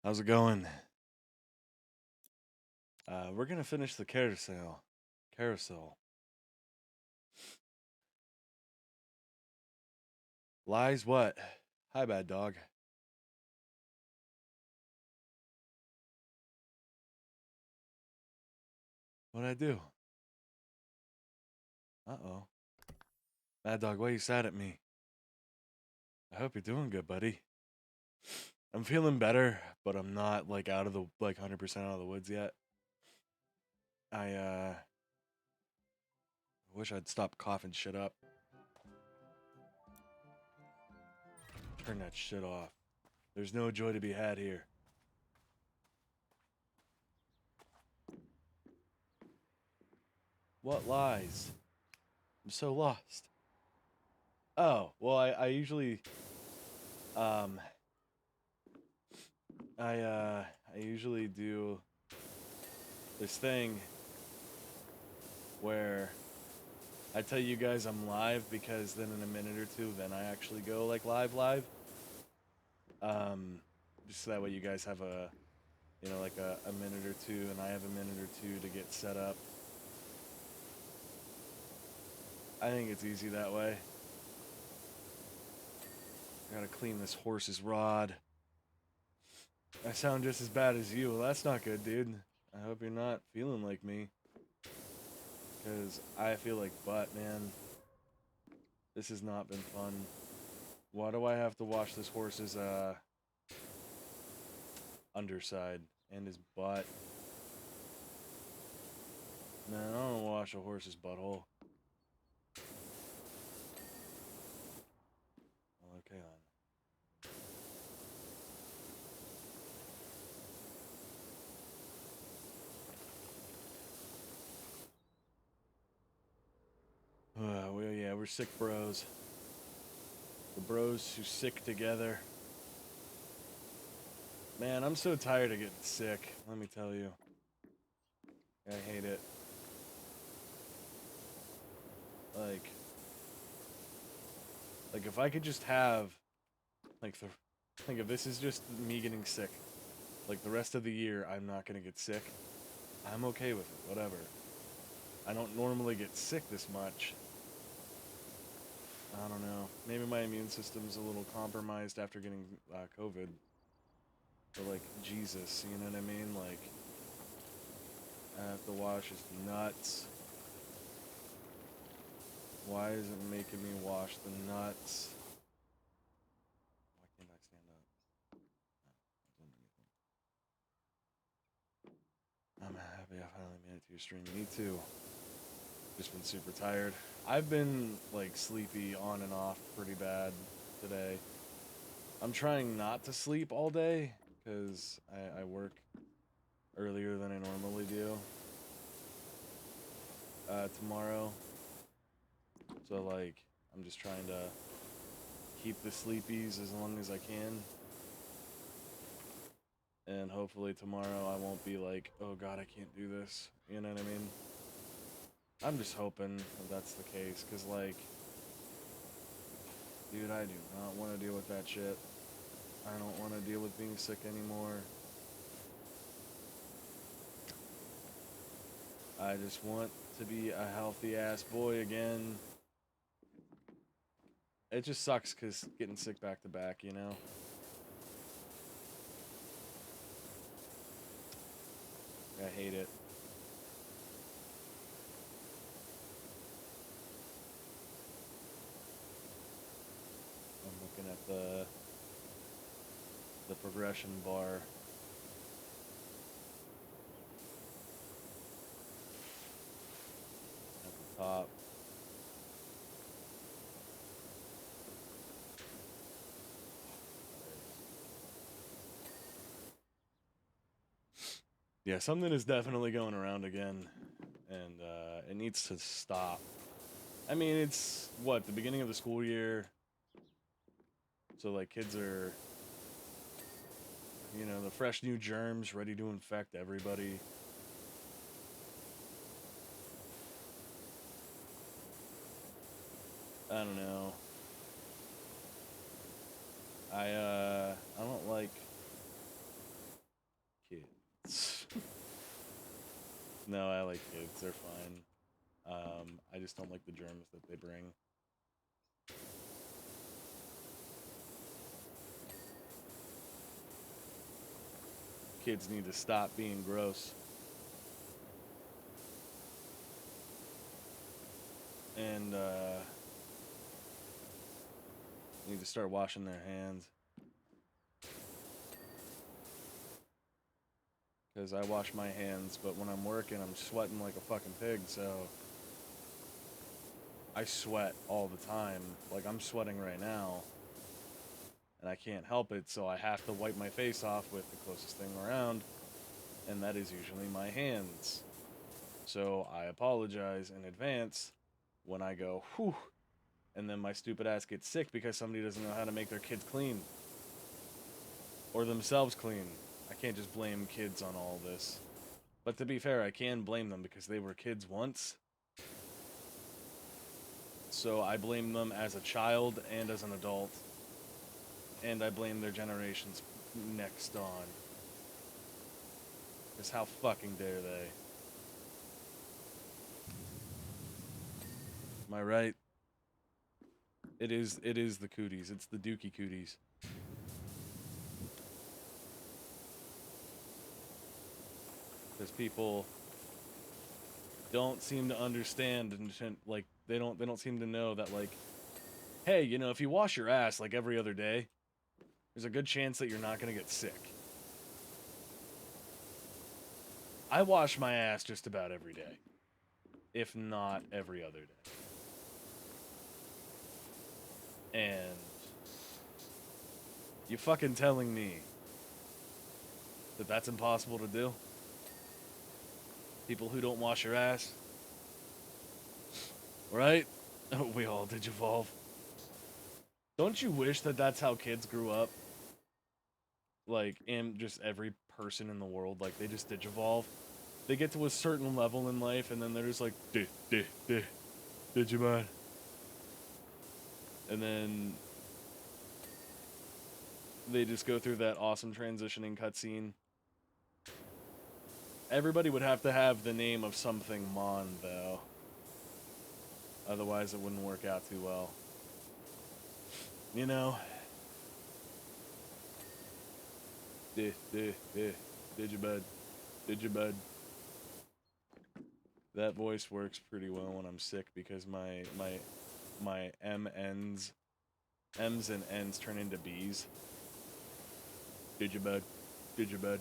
How's it going? We're gonna finish the carousel. Carousel. Lies what? Hi, bad dog. What'd I do? Uh-oh. Bad dog, why you sad at me? I hope you're doing good, buddy. I'm feeling better, but I'm not like out of the 100% out of the woods yet. I wish I'd stop coughing shit up. Turn that shit off. There's no joy to be had here. What lies? I'm so lost. Oh, well, I usually um I usually do this thing where I tell you guys I'm live because then in a minute or two then I actually go like live. Um just so that way you guys have a like a minute or two and I have a minute or two to get set up. I think it's easy that way. I gotta clean this horse's rod. I sound just as bad as you. Well, that's not good, dude. I hope you're not feeling like me. Because I feel like butt, man. This has not been fun. Why do I have to wash this horse's underside and his butt? Man, I don't want to wash a horse's butthole. Okay, on. Well, yeah, we're sick bros. The bros who sick together. Man, I'm so tired of getting sick. Let me tell you. I hate it. Like, if I could just have, if this is just me getting sick, like the rest of the year, I'm not gonna get sick. I'm okay with it. Whatever. I don't normally get sick this much. I don't know. Maybe my immune system's a little compromised after getting COVID. But like Jesus, you know what I mean? Like I have to wash his nuts. Why is it making me wash the nuts? Why can't I stand up? I'm happy I finally made it to your stream. Me too. Just been super tired. I've been like sleepy on and off pretty bad today. I'm trying not to sleep all day because I work earlier than I normally do tomorrow. So like I'm just trying to keep the sleepies as long as I can. And hopefully tomorrow I won't be like, oh god, I can't do this. You know what I mean? I'm just hoping that that's the case, because, like, dude, I do not want to deal with that shit. I don't want to deal with being sick anymore. I just want to be a healthy ass boy again. It just sucks because getting sick back to back, you know? I hate it. I'm looking at the progression bar. At the top. Yeah, something is definitely going around again, and it needs to stop. I mean, it's what, the beginning of the school year, so like kids are, the fresh new germs ready to infect everybody. I don't know. I don't like No, I like kids. They're fine. I just don't like the germs that they bring. Kids need to stop being gross. And, need to start washing their hands. Because I wash my hands, but when I'm working, I'm sweating like a fucking pig, so I sweat all the time. Like, I'm sweating right now, and I can't help it, so I have to wipe my face off with the closest thing around, and that is usually my hands. So I apologize in advance when I go, whew, and then my stupid ass gets sick because somebody doesn't know how to make their kids clean. Or themselves clean. I can't just blame kids on all this. But to be fair, I can blame them because they were kids once. So I blame them as a child and as an adult. And I blame their generations next on. Because how fucking dare they? Am I right? It is the cooties. It's the dookie cooties. Because people don't seem to understand and like they don't seem to know that, like, hey, you know, if you wash your ass like every other day, there's a good chance that you're not going to get sick. I wash my ass just about every day, if not every other day. And you fucking telling me that that's impossible to do? People who don't wash your ass? Right? We all digivolve. Don't you wish that that's how kids grew up? Like, and just every person in the world, like, they just digivolve. They get to a certain level in life, and then they're just like, Digimon. And then they just go through that awesome transitioning cutscene. Everybody would have to have the name of something Mon, though. Otherwise, it wouldn't work out too well. You know? Digibud. Digibud. That voice works pretty well when I'm sick because my M's and N's turn into B's. Digibud. Digibud.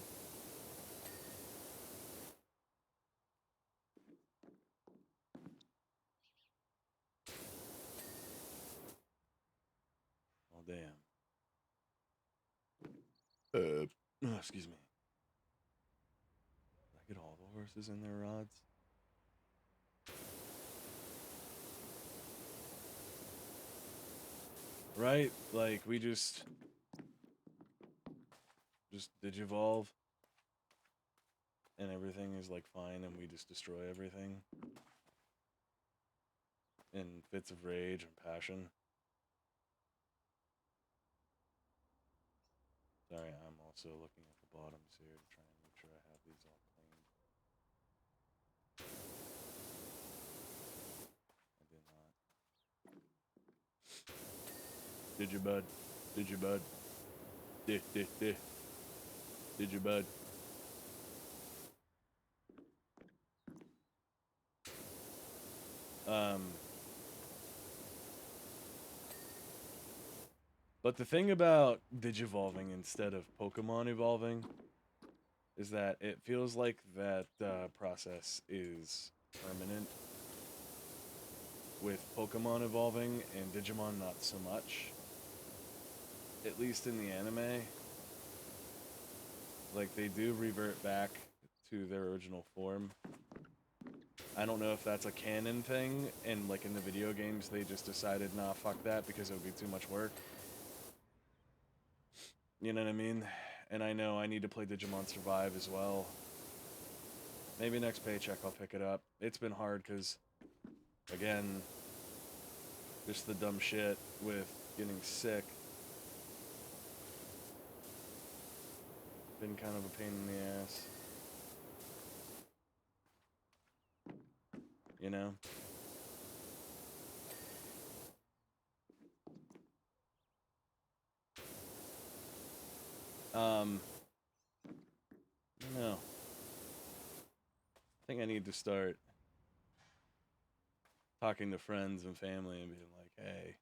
Oh, damn. Oh, excuse me. Did I get all the horses in their rods? Right? Like, we just digivolve, and everything is, like, fine, and we just destroy everything. In fits of rage and passion. Sorry, I'm also looking at the bottoms here to try and make sure I have these all cleaned. I did not. Digibud. Digibud. Digibud. But the thing about digivolving instead of Pokemon evolving is that it feels like that process is permanent. With Pokemon evolving and Digimon not so much. At least in the anime. Like, they do revert back to their original form. I don't know if that's a canon thing, and like in the video games they just decided, nah, fuck that, because it would be too much work. You know what I mean? And I know I need to play Digimon Survive as well. Maybe next paycheck I'll pick it up. It's been hard because, again, just the dumb shit with getting sick. Been kind of a pain in the ass. you know? No. I think I need to start talking to friends and family and being like, hey,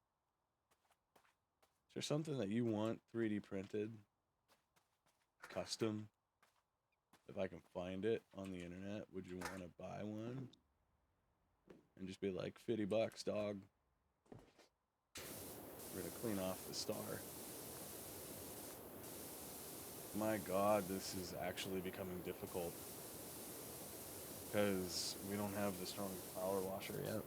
is there something that you want 3D printed, custom? If I can find it on the internet, would you want to buy one? And just be like, $50, dog. We're gonna clean off the star. My god, this is actually becoming difficult. Because we don't have the strongest power washer yet.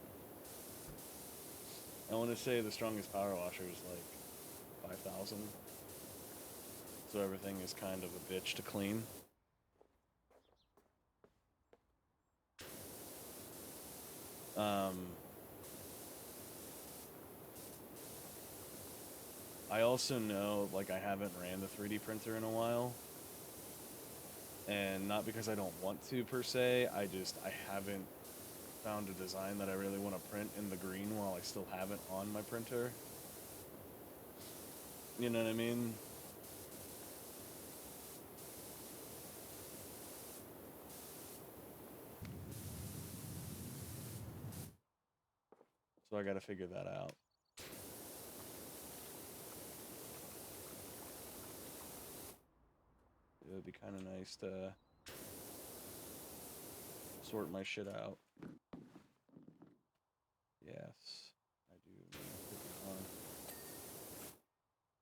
I want to say the strongest power washer is like 5,000. So everything is kind of a bitch to clean. I also know, like, I haven't ran the 3D printer in a while. And not because I don't want to, per se, I haven't found a design that I really want to print in the green while I still have it on my printer. You know what I mean? So I gotta figure that out. It would be kind of nice to sort my shit out. Yes, I do need to be on.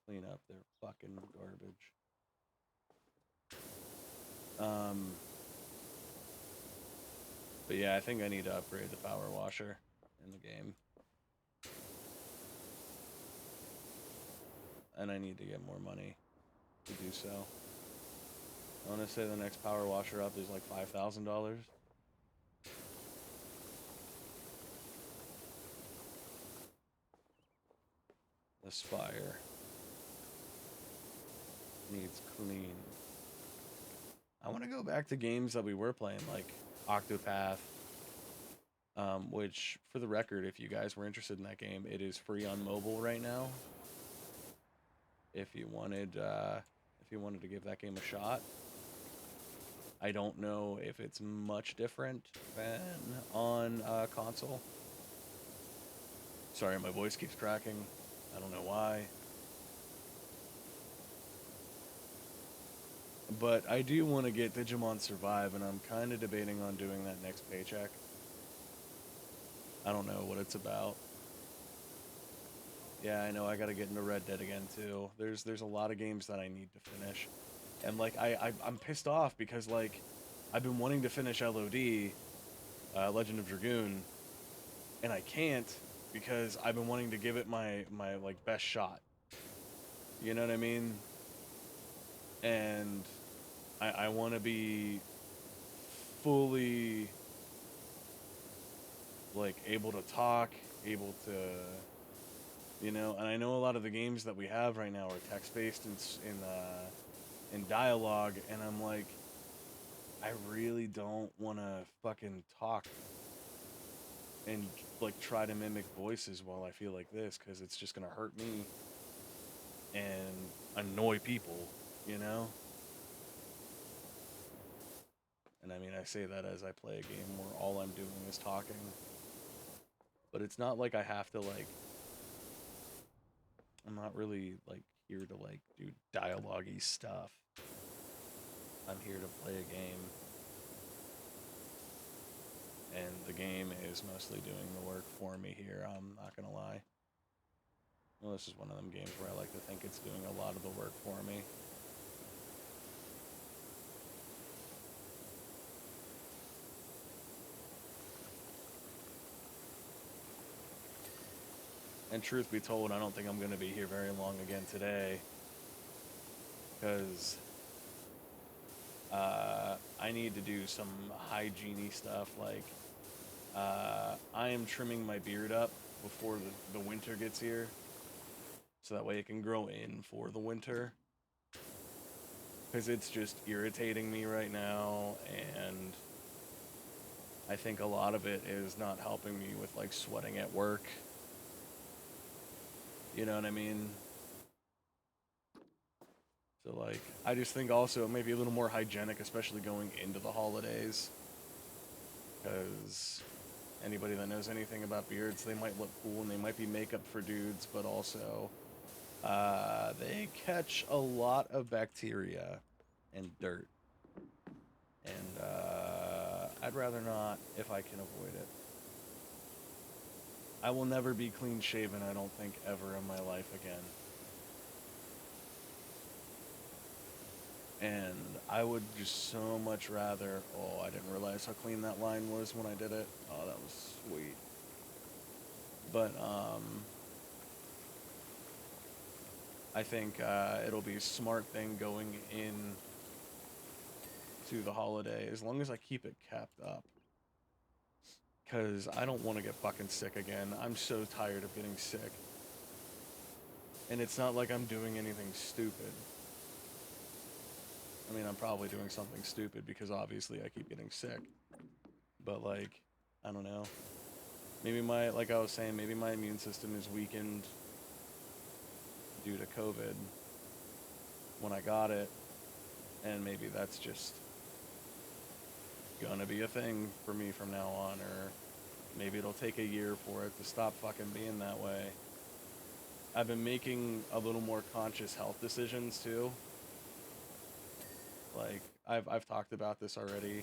Clean up their fucking garbage. But yeah, I think I need to upgrade the power washer in the game. And I need to get more money to do so. I want to say the next power washer up is like $5,000. The Spire needs clean. I want to go back to games that we were playing, like Octopath, which, for the record, if you guys were interested in that game, it is free on mobile right now. If you wanted to give that game a shot. I don't know if it's much different than on console. Sorry, my voice keeps cracking. I don't know why. But I do want to get Digimon Survive, and I'm kind of debating on doing that next paycheck. I don't know what it's about. Yeah, I know I gotta get into Red Dead again too. There's a lot of games that I need to finish. And like I'm pissed off because like I've been wanting to finish LOD, Legend of Dragoon, and I can't because I've been wanting to give it my like best shot. You know what I mean? And I want to be fully like able to talk, able to, you know. And I know a lot of the games that we have right now are text based in dialogue, and I'm like, I really don't want to fucking talk and like try to mimic voices while I feel like this, because it's just gonna hurt me and annoy people, you know. And I mean, I say that as I play a game where all I'm doing is talking. But it's not like I have to, like, I'm not really, like, here to, like, do dialogue-y stuff. I'm here to play a game. And the game is mostly doing the work for me here, I'm not gonna lie. Well, this is one of them games where I like to think it's doing a lot of the work for me. And truth be told, I don't think I'm going to be here very long again today. Because I need to do some hygiene-y stuff. Like, I am trimming my beard up before the winter gets here. So that way it can grow in for the winter. Because it's just irritating me right now. And I think a lot of it is not helping me with like sweating at work. You know what I mean? So like, I just think also it may be a little more hygienic, especially going into the holidays. Because anybody that knows anything about beards, they might look cool and they might be makeup for dudes, but also they catch a lot of bacteria and dirt. And I'd rather not if I can avoid it. I will never be clean shaven, I don't think, ever in my life again. And I would just so much rather. Oh, I didn't realize how clean that line was when I did it. Oh, that was sweet. But I think it'll be a smart thing going in to the holiday as long as I keep it capped up. Because I don't want to get fucking sick again. I'm so tired of getting sick. And it's not like I'm doing anything stupid. I mean, I'm probably doing something stupid because obviously I keep getting sick. But like, I don't know. Maybe like I was saying, maybe my immune system is weakened due to COVID when I got it. And maybe that's just gonna be a thing for me from now on, or maybe it'll take a year for it to stop fucking being that way. I've been making a little more conscious health decisions too. Like I've talked about this already,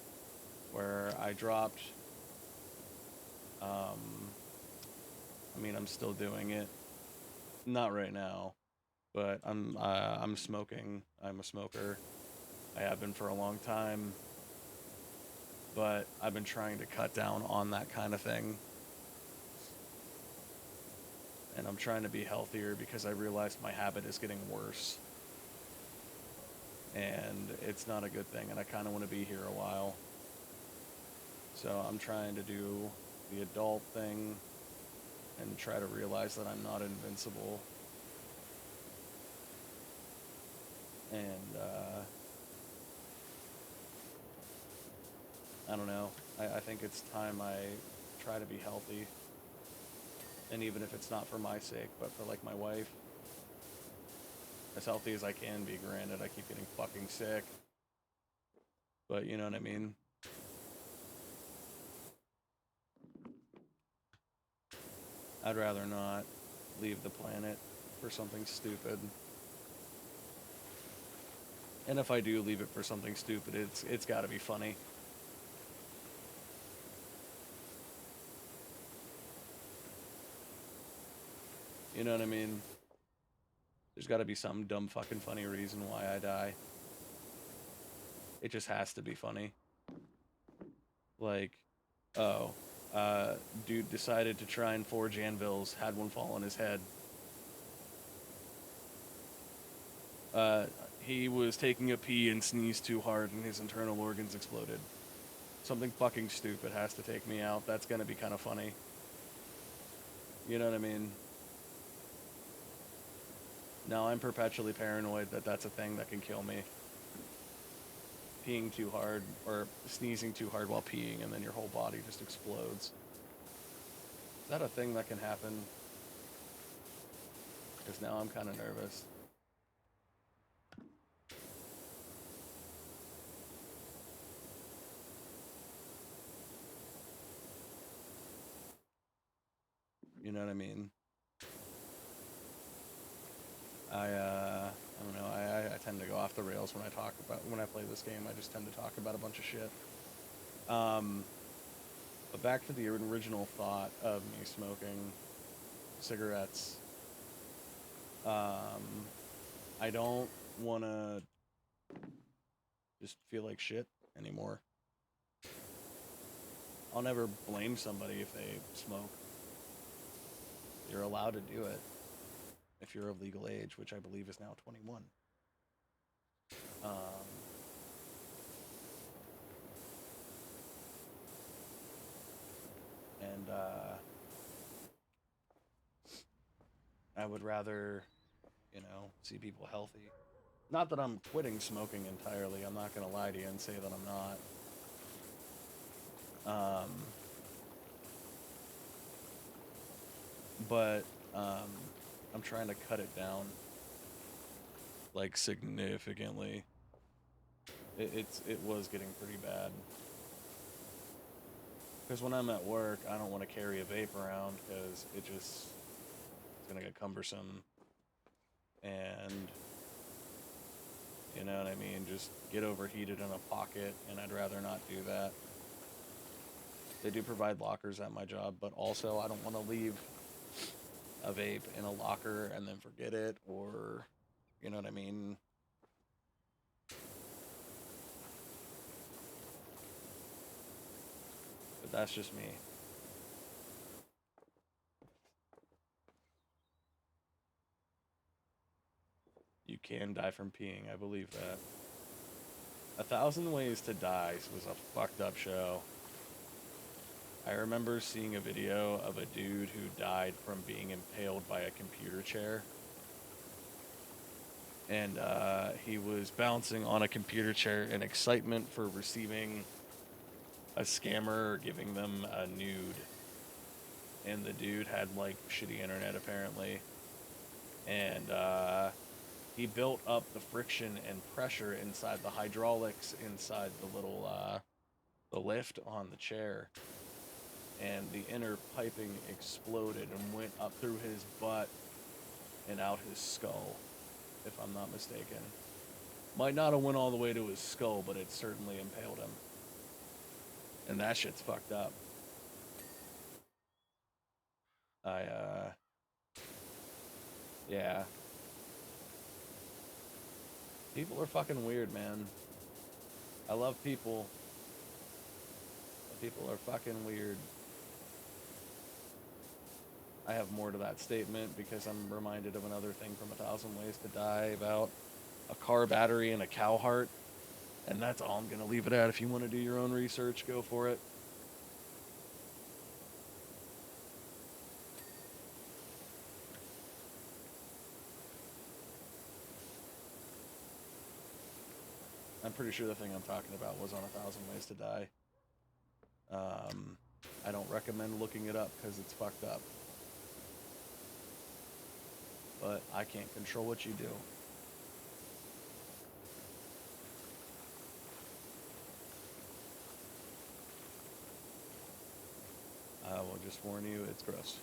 where I dropped. I mean, I'm still doing it. Not right now, but I'm smoking. I'm a smoker. I have been for a long time, but I've been trying to cut down on that kind of thing. And I'm trying to be healthier because I realized my habit is getting worse. And it's not a good thing, and I kind of want to be here a while. So I'm trying to do the adult thing and try to realize that I'm not invincible. And I don't know. I think it's time I try to be healthy. And even if it's not for my sake, but for like my wife. As healthy as I can be, granted, I keep getting fucking sick. But you know what I mean? I'd rather not leave the planet for something stupid. And if I do leave it for something stupid, it's got to be funny. You know what I mean? There's got to be some dumb fucking funny reason why I die. It just has to be funny. Like, oh, dude decided to try and forge anvils, had one fall on his head. He was taking a pee and sneezed too hard and his internal organs exploded. Something fucking stupid has to take me out. That's gonna be kind of funny. You know what I mean? Now I'm perpetually paranoid that that's a thing that can kill me. Peeing too hard or sneezing too hard while peeing and then your whole body just explodes. Is that a thing that can happen? Because now I'm kind of nervous. You know what I mean? I don't know. I tend to go off the rails when when I play this game. I just tend to talk about a bunch of shit. But back to the original thought of me smoking cigarettes. I don't want to just feel like shit anymore. I'll never blame somebody if they smoke. You're allowed to do it if you're of legal age, which I believe is now 21. And I would rather, see people healthy. Not that I'm quitting smoking entirely. I'm not going to lie to you and say that I'm not. Um, but um, I'm trying to cut it down like significantly. It was getting pretty bad. Because when I'm at work, I don't want to carry a vape around because it's gonna get cumbersome, and you know what I mean, just get overheated in a pocket, and I'd rather not do that. They do provide lockers at my job, but also I don't want to leave a vape in a locker and then forget it, or you know what I mean. But that's just me. You can die from peeing, I believe that. 1,000 Ways to Die was a fucked up show. I remember seeing a video of a dude who died from being impaled by a computer chair. And he was bouncing on a computer chair in excitement for receiving a scammer giving them a nude. And the dude had like shitty internet apparently. And he built up the friction and pressure inside the hydraulics inside the little the lift on the chair, and the inner piping exploded and went up through his butt and out his skull, if I'm not mistaken. Might not have went all the way to his skull, but it certainly impaled him. And that shit's fucked up. Yeah. People are fucking weird, man. I love people, but people are fucking weird. I have more to that statement because I'm reminded of another thing from 1,000 Ways to Die about a car battery and a cow heart. And that's all I'm going to leave it at. If you want to do your own research, go for it. I'm pretty sure the thing I'm talking about was on 1,000 Ways to Die. I don't recommend looking it up because it's fucked up. But I can't control what you do. I will just warn you, it's gross.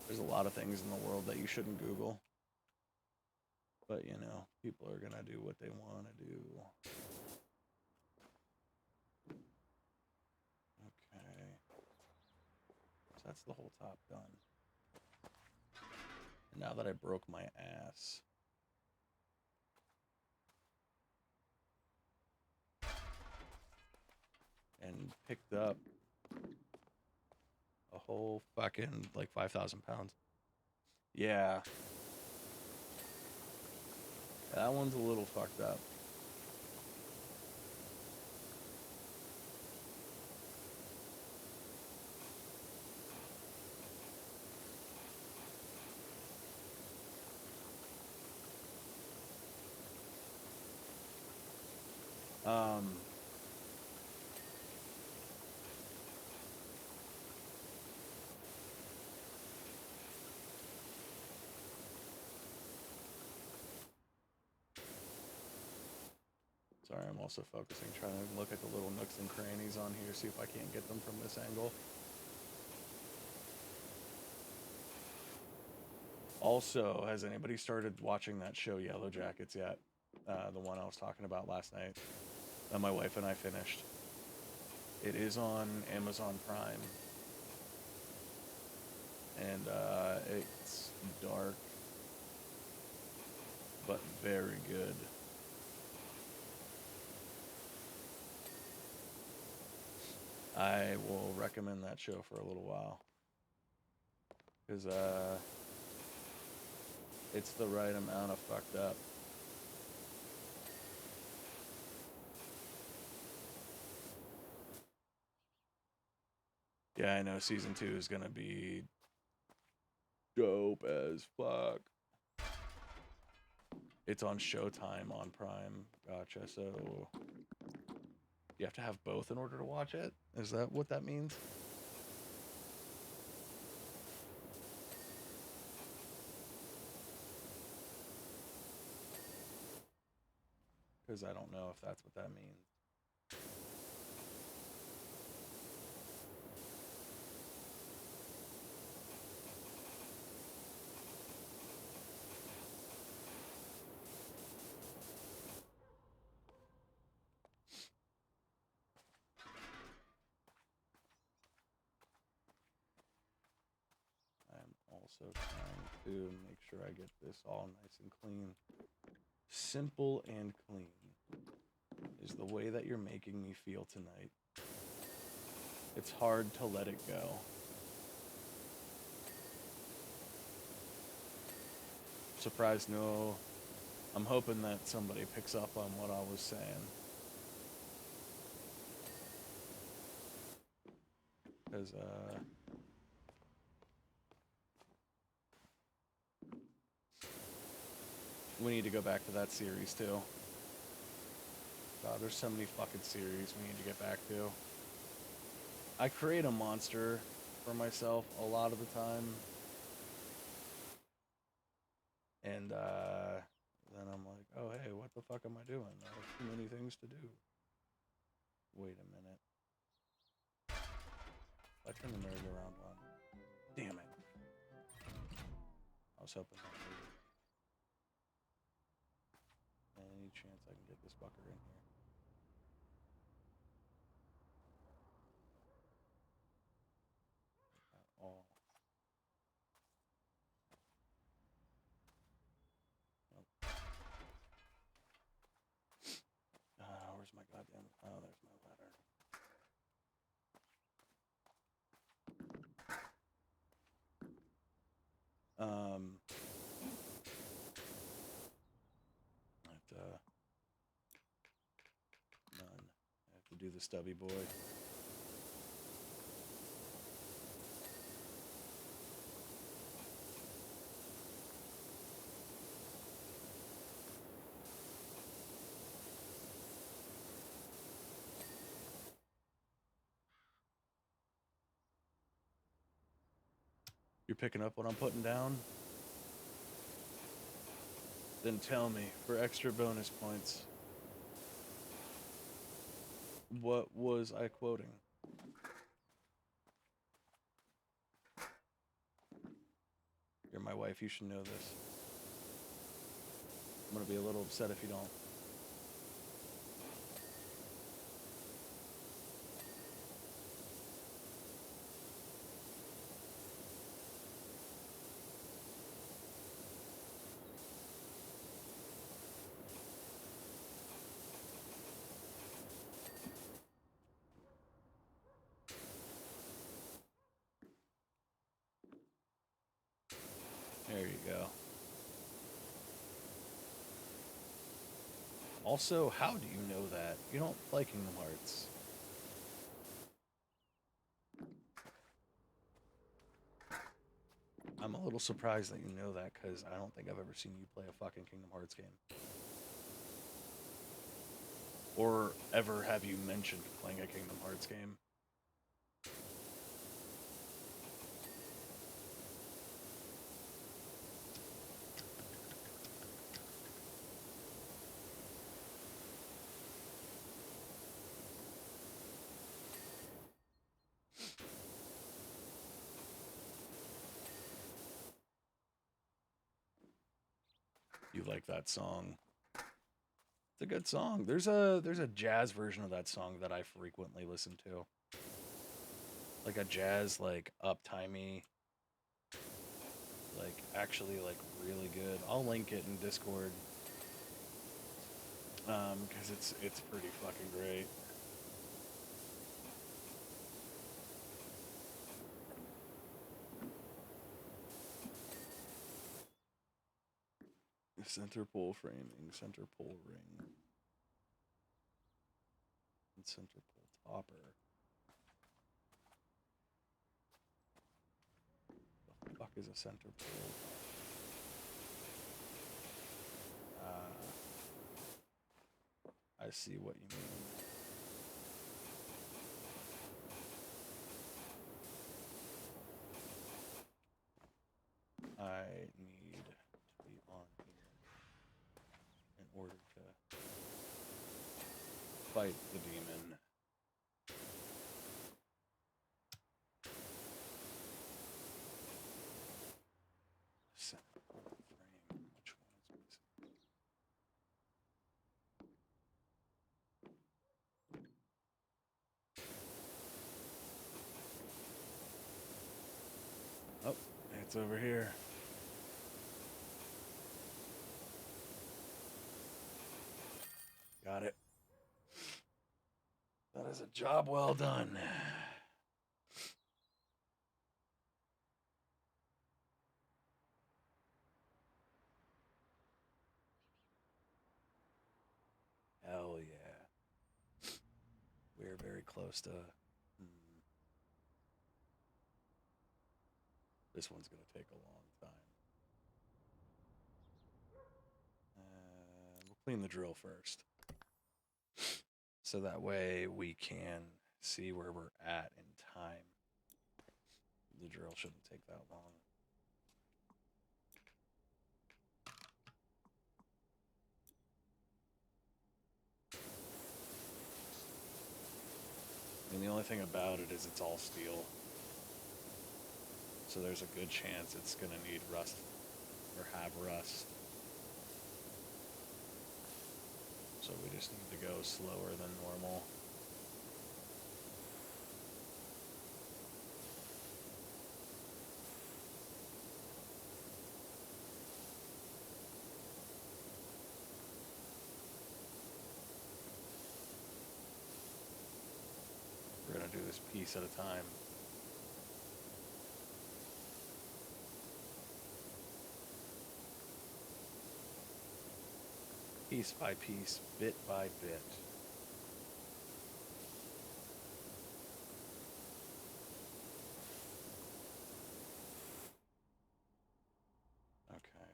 There's a lot of things in the world that you shouldn't Google. But, you know, people are going to do what they want to do. Okay. So that's the whole top done. And now that I broke my ass. And picked up a whole fucking, like, 5,000 pounds. Yeah. That one's a little fucked up. Um, Sorry, I'm also focusing, trying to look at the little nooks and crannies on here, see if I can't get them from this angle. Also, has anybody started watching that show Yellow Jackets yet? The one I was talking about last night that my wife and I finished. It is on Amazon Prime. And it's dark, but very good. I will recommend that show for a little while. Because it's the right amount of fucked up. Yeah, I know season 2 is gonna be dope as fuck. It's on Showtime on Prime. Gotcha. So you have to have both in order to watch it? Is that what that means? Because I don't know if that's what that means. I'm also trying to make sure I get this all nice and clean. Simple and clean is the way that you're making me feel tonight. It's hard to let it go. Surprised no. I'm hoping that somebody picks up on what I was saying. Because, we need to go back to that series, too. God, there's so many fucking series we need to get back to. I create a monster for myself a lot of the time. And, then I'm like, oh, hey, what the fuck am I doing? I have too many things to do. Wait a minute. I turned the merry-go-round on. Damn it. I was hoping that maybe. Any chance I can get this fucker in here? At all. Nope. Where's my goddamn... Oh, there's my ladder. None. I have to do the stubby boy. You're picking up what I'm putting down? Then tell me, for extra bonus points, what was I quoting? You're my wife, you should know this. I'm gonna be a little upset if you don't. There you go. Also, how do you know that? You don't play Kingdom Hearts. I'm a little surprised that you know that, because I don't think I've ever seen you play a fucking Kingdom Hearts game. Or ever have you mentioned playing a Kingdom Hearts game. You like that song. It's a good song. There's a jazz version of that song that I frequently listen to. Like a jazz, like uptimey, like actually like really good. I'll link it in Discord. Because it's pretty fucking great. Center pole framing, center pole ring, and center pole topper. The fuck is a center pole? I see what you mean. I need to be on here in order to fight the demon. Frame. Which one is missing? Oh, it's over here. Got it. That is a job well done. Hell yeah. We're very close to... This one's going to take a long time. We'll clean the drill first. So that way we can see where we're at in time. The drill shouldn't take that long. And the only thing about it is it's all steel. So there's a good chance it's going to need rust or have rust. So we just need to go slower than normal. We're going to do this piece at a time. Piece by piece, bit by bit. Okay.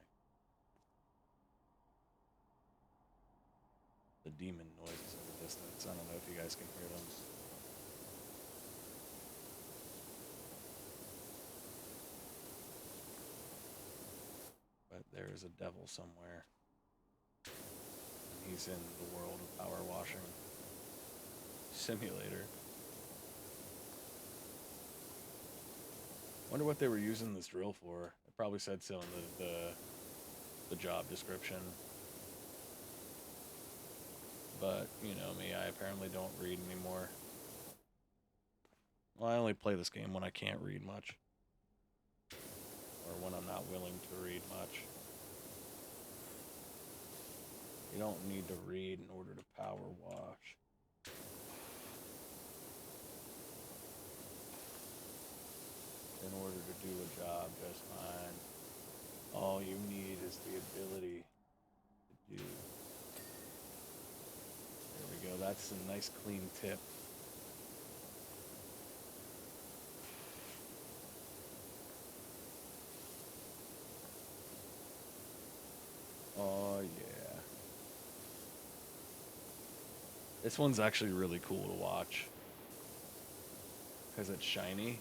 The demon noises in the distance. I don't know if you guys can hear them. But there is a devil somewhere. And he's in the world of power washing simulator. Wonder what they were using this drill for. It probably said so in the job description. But, you know me, I apparently don't read anymore. Well, I only play this game when I can't read much. Or when I'm not willing to read much. You don't need to read in order to power wash. In order to do a job just fine. All you need is the ability to do. There we go. That's a nice clean tip. Oh yeah. This one's actually really cool to watch. Because it's shiny.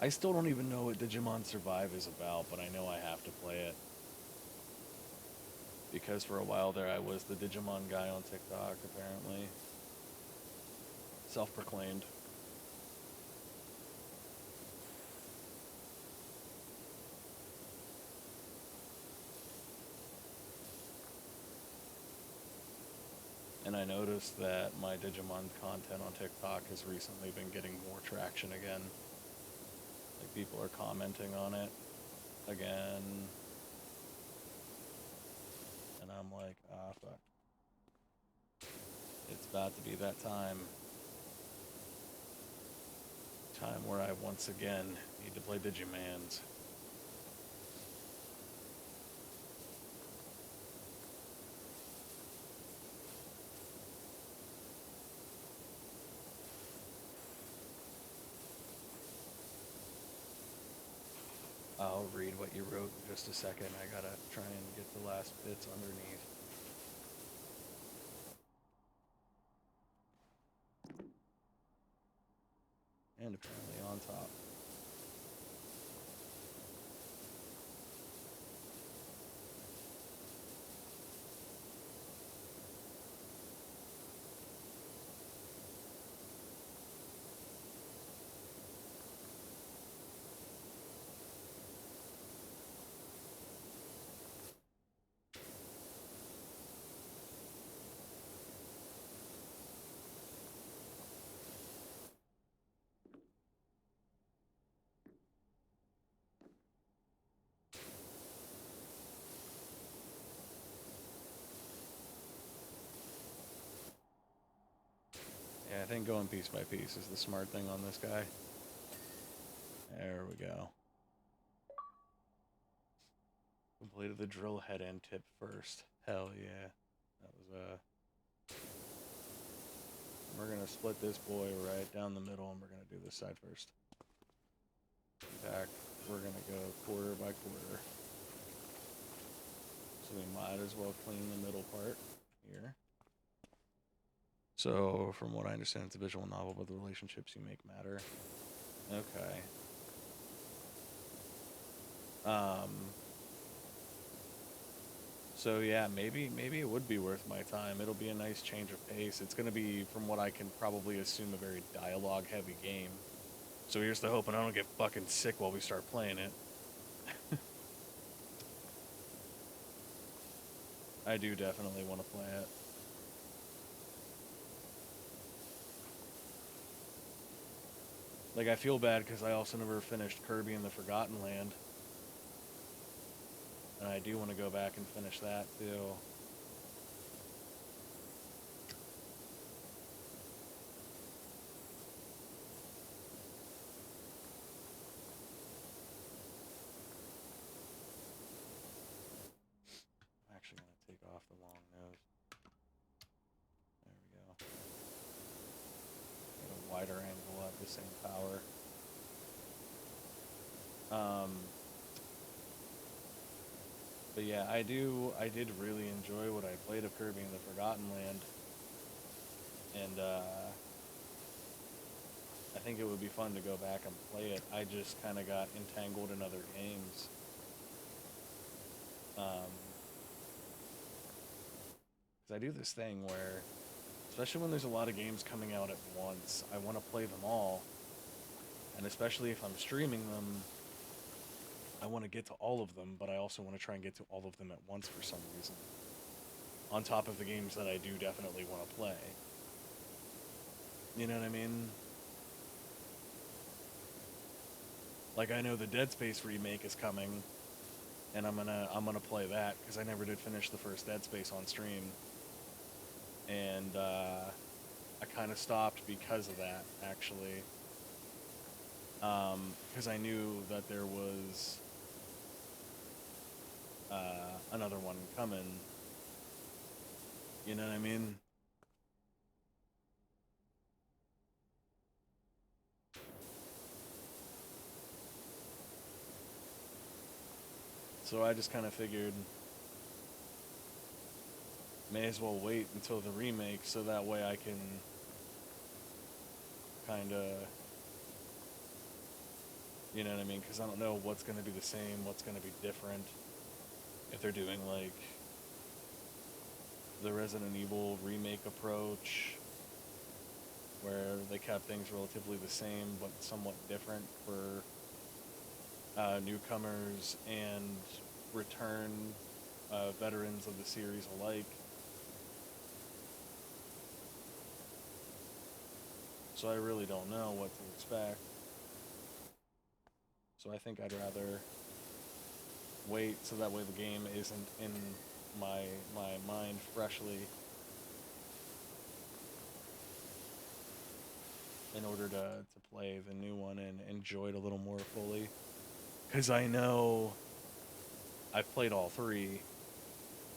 I still don't even know what Digimon Survive is about, but I know I have to play it. Because for a while there I was the Digimon guy on TikTok, apparently. Self-proclaimed. And I noticed that my Digimon content on TikTok has recently been getting more traction again. Like, people are commenting on it again. And I'm like, ah, fuck. It's about to be that time. Time where I once again need to play Digimans. Oh I'll read what you wrote in just a second. I gotta try and get the last bits underneath. And apparently on top. Yeah, I think going piece by piece is the smart thing on this guy. There we go. Completed the drill head end tip first. Hell yeah. That was we're gonna split this boy right down the middle and we're gonna do this side first. Back, we're gonna go quarter by quarter. So we might as well clean the middle part here. So, from what I understand, it's a visual novel, but the relationships you make matter. Okay. So yeah, maybe it would be worth my time. It'll be a nice change of pace. It's gonna be, from what I can probably assume, a very dialogue-heavy game. So here's to hoping I don't get fucking sick while we start playing it. I do definitely want to play it. Like, I feel bad because I also never finished Kirby in the Forgotten Land. And I do want to go back and finish that, too. I'm actually going to take off the long nose. There we go. Get a wider angle at the same power. But yeah, I did really enjoy what I played of Kirby in the Forgotten Land. And, I think it would be fun to go back and play it. I just kind of got entangled in other games. Because I do this thing where, especially when there's a lot of games coming out at once, I want to play them all. And especially if I'm streaming them, I want to get to all of them, but I also want to try and get to all of them at once for some reason. On top of the games that I do definitely want to play. You know what I mean? Like, I know the Dead Space remake is coming, and I'm gonna play that because I never did finish the first Dead Space on stream, and I kind of stopped because of that, actually, because I knew that there was another one coming. You know what I mean? So I just kind of figured, may as well wait until the remake so that way I can kind of, you know what I mean? Because I don't know what's going to be the same, what's going to be different. If they're doing, like, the Resident Evil remake approach, where they kept things relatively the same but somewhat different for newcomers and return veterans of the series alike. So I really don't know what to expect. So I think I'd rather wait so that way the game isn't in my mind freshly in order to play the new one and enjoy it a little more fully. Because I know I've played all three.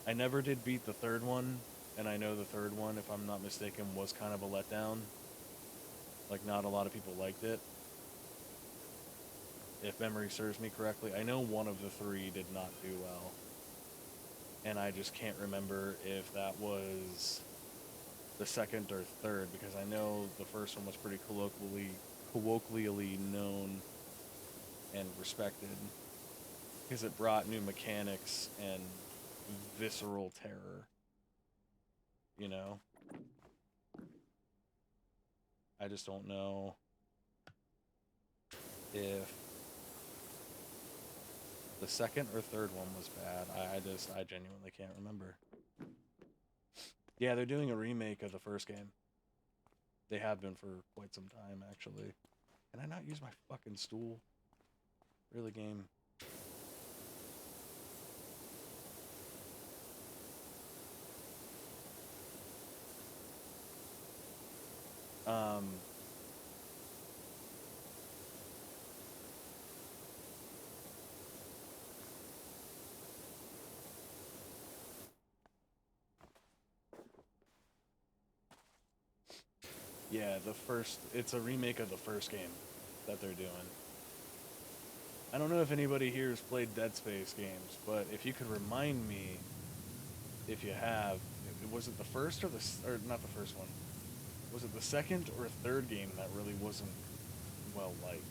I never did beat the third one, and I know the third one, if I'm not mistaken, was kind of a letdown. Like, not a lot of people liked it. if memory serves me correctly. I know one of the three did not do well, and I just can't remember if that was the second or third, because I know the first one was pretty colloquially known and respected because it brought new mechanics and visceral terror. You know, I just don't know if the second or third one was bad. I genuinely can't remember. Yeah, they're doing a remake of the first game. They have been for quite some time, actually. Can I not use my fucking stool? Really, game? Um... Yeah, it's a remake of the first game that they're doing. I don't know if anybody here has played Dead Space games, but if you could remind me, if you have, was it the first or or not the first one? Was it the second or third game that really wasn't well liked?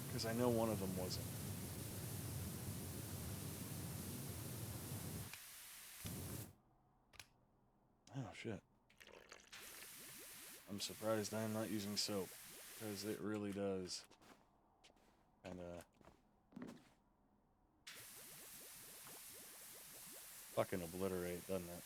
Because I know one of them wasn't. Oh shit. I'm surprised I'm not using soap, because it really does kind of fucking obliterate, doesn't it?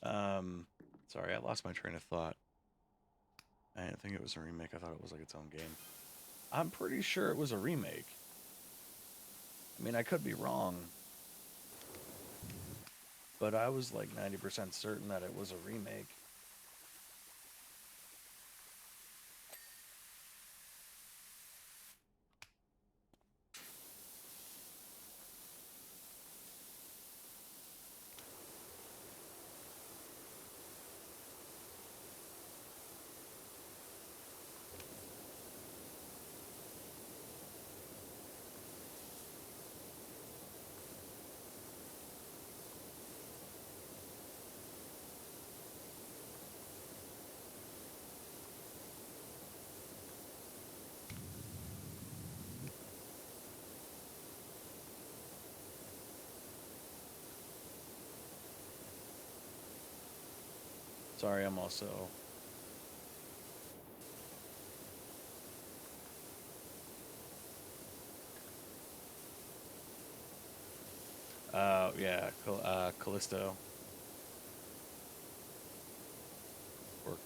Um, Sorry, I lost my train of thought. I didn't think it was a remake. I thought it was like its own game. I'm pretty sure it was a remake. I mean, I could be wrong, but I was like 90% certain that it was a remake. Sorry, I'm also... yeah, Callisto. Or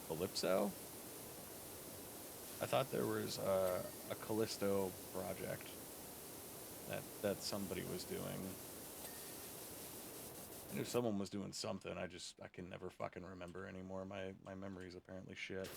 Calypso? I thought there was a Callisto project that somebody was doing. I knew someone was doing something. I can never fucking remember anymore. My memory's apparently shit.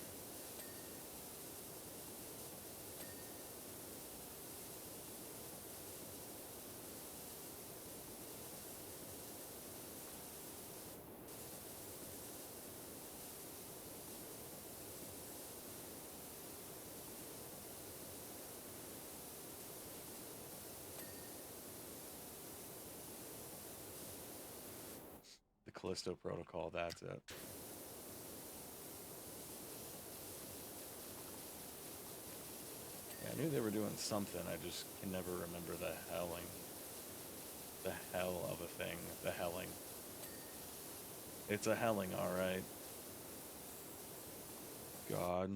Callisto Protocol, that's it. Yeah, I knew they were doing something, I just can never remember the helling. The hell of a thing, the helling. It's a helling, alright. God.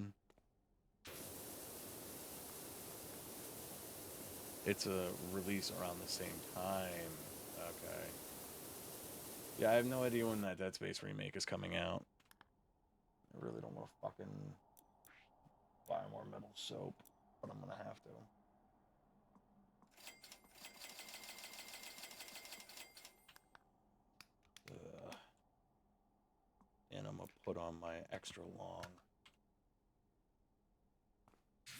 It's a release around the same time. Okay. Yeah, I have no idea when that Dead Space remake is coming out. I really don't want to fucking buy more metal soap, but I'm gonna have to. And I'm gonna put on my extra long. There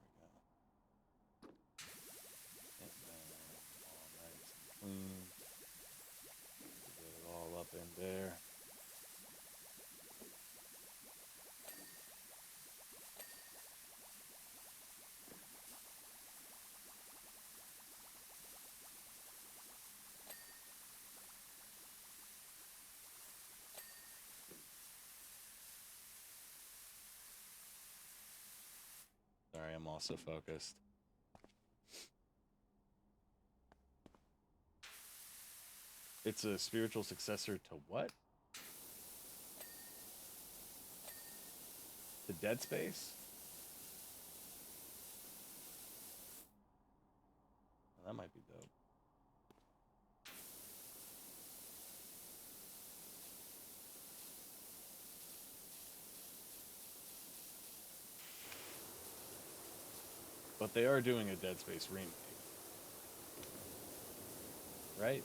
we go. And then all nice and clean. Get it all up in there. Sorry, I'm also focused. It's a spiritual successor to what? To Dead Space? Well, that might be dope. But they are doing a Dead Space remake. Right?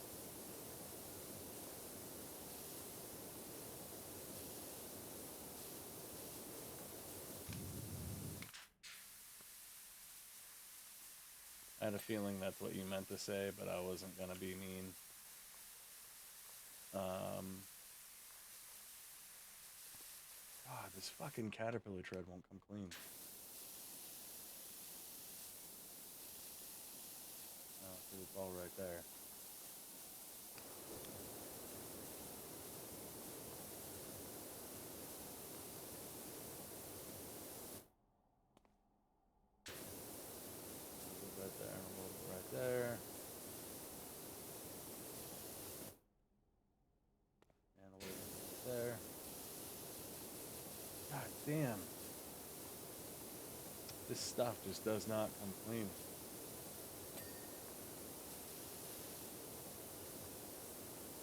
I had a feeling that's what you meant to say, but I wasn't gonna be mean. God, this fucking caterpillar tread won't come clean. Oh, see, it's all right there. A little bit right there, and a little bit right there. And a little bit right there. God damn. This stuff just does not come clean.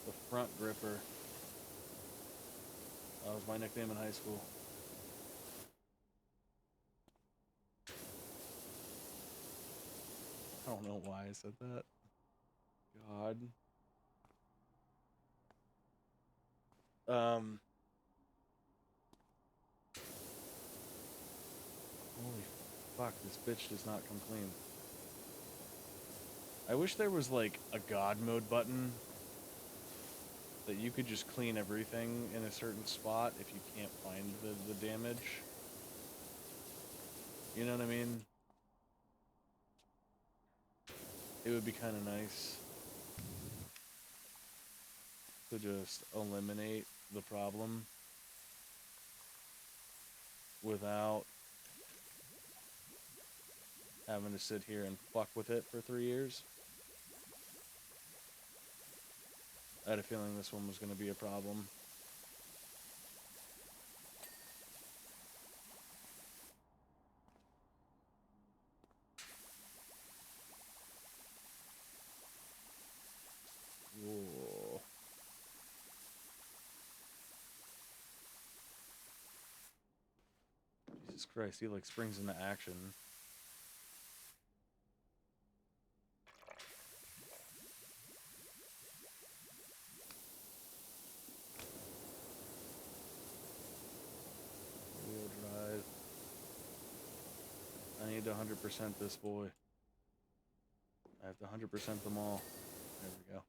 The front gripper. That was my nickname in high school. I don't know why I said that. God. Holy fuck, this bitch does not come clean. I wish there was like a God mode button that you could just clean everything in a certain spot if you can't find the damage. You know what I mean? It would be kind of nice to just eliminate the problem without having to sit here and fuck with it for 3 years. I had a feeling this one was going to be a problem. Whoa. Jesus Christ, he like springs into action. Wheel drive. I need to 100% this boy. I have to 100% them all. There we go.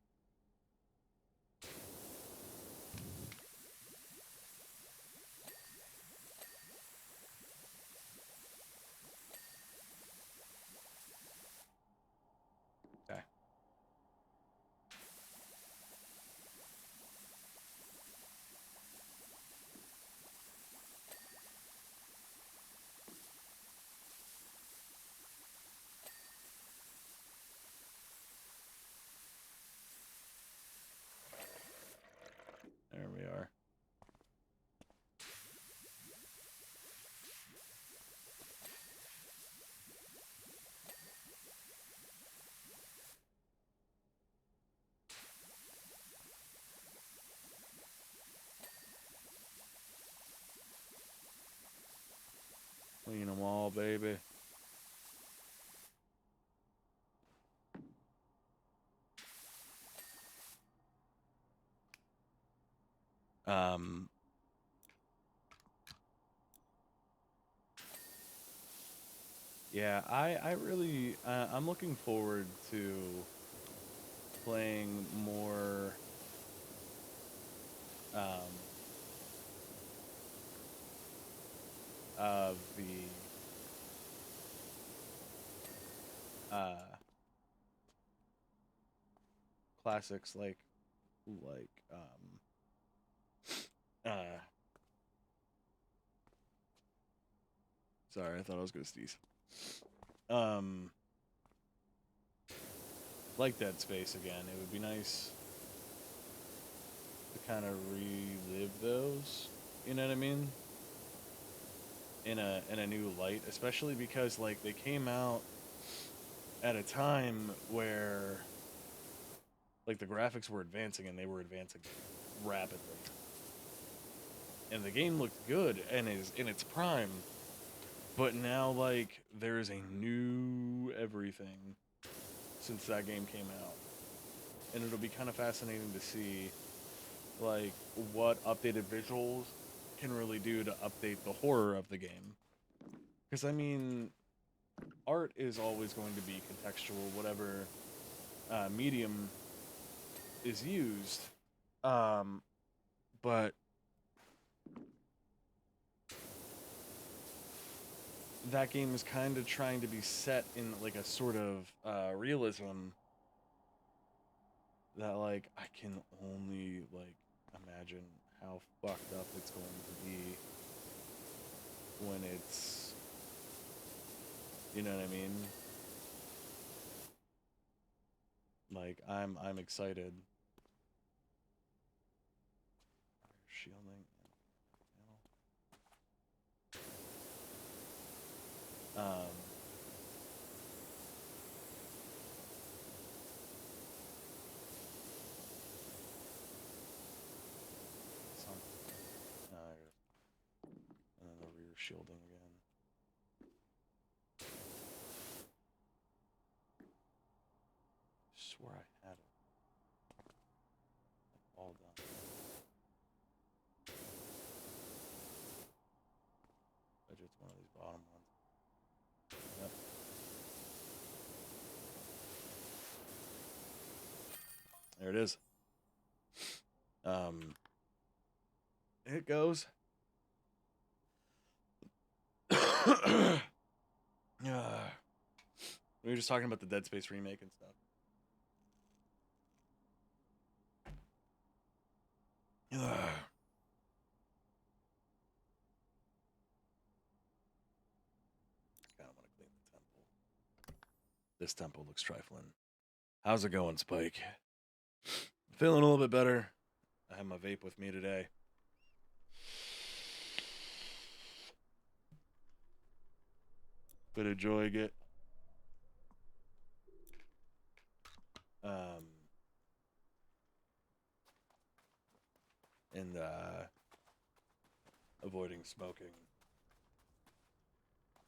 Okay. There we are. Clean them all, baby. Um, yeah, I really, I'm looking forward to playing more, um, of the, uh, classics like, uh, sorry, I thought I was gonna sneeze. Um, like Dead Space again. It would be nice to kind of relive those. You know what I mean? In a new light, especially because like they came out at a time where like the graphics were advancing and they were advancing rapidly. And the game looked good and is in its prime, but now like there's a new everything since that game came out. And it'll be kind of fascinating to see like what updated visuals can really do to update the horror of the game. Because I mean, art is always going to be contextual, whatever medium is used. But that game is kind of trying to be set in like a sort of realism that like I can only like imagine how fucked up it's going to be when it's, you know what I mean? Like I'm excited. Shielding. Um some, and then the rear shielding again. Swore I had it all done. But it's one of these bottom ones. Yep. There it is. It goes. We were just talking about the Dead Space remake and stuff. Kind of want to clean the temple. This temple looks trifling. How's it going, Spike? Feeling a little bit better. I have my vape with me today. Been enjoying it. And avoiding smoking.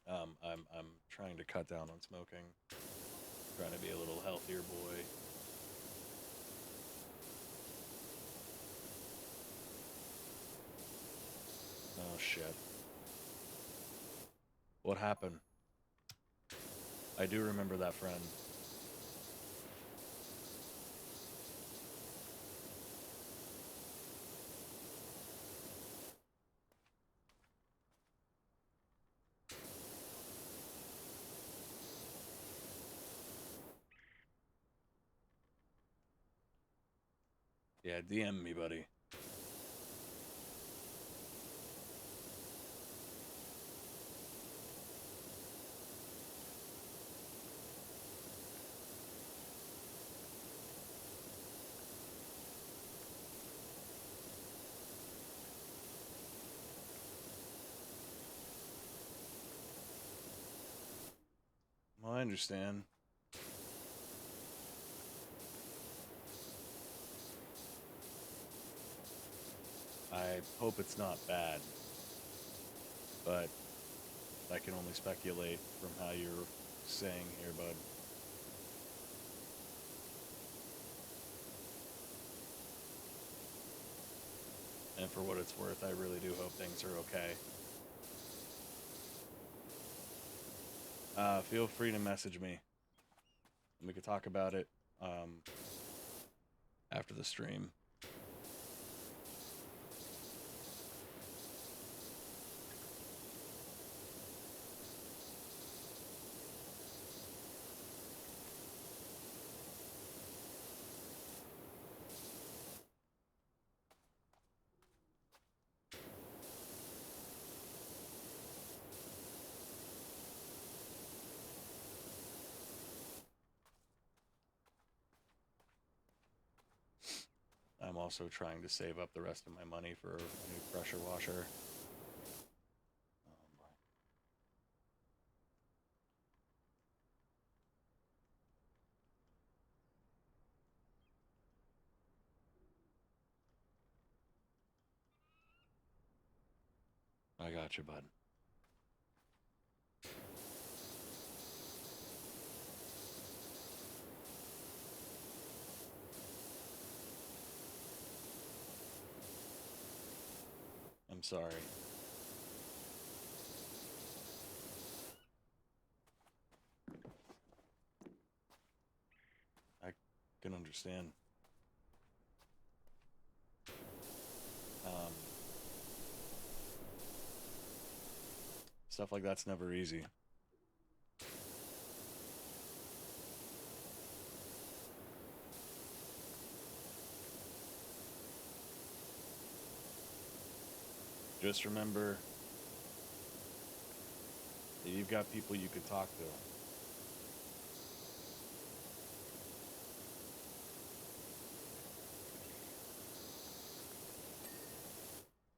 I'm trying to cut down on smoking. Trying to be a little healthier boy. Oh shit. What happened? I do remember that friend. Yeah, DM me, buddy. Well, I understand. I hope it's not bad, but I can only speculate from how you're saying here, bud. And for what it's worth, I really do hope things are okay. Feel free to message me. We could talk about it after the stream. I'm also trying to save up the rest of my money for a new pressure washer. I got you, bud. I'm sorry. I can understand. Um, Stuff like that's never easy. Just remember that you've got people you could talk to.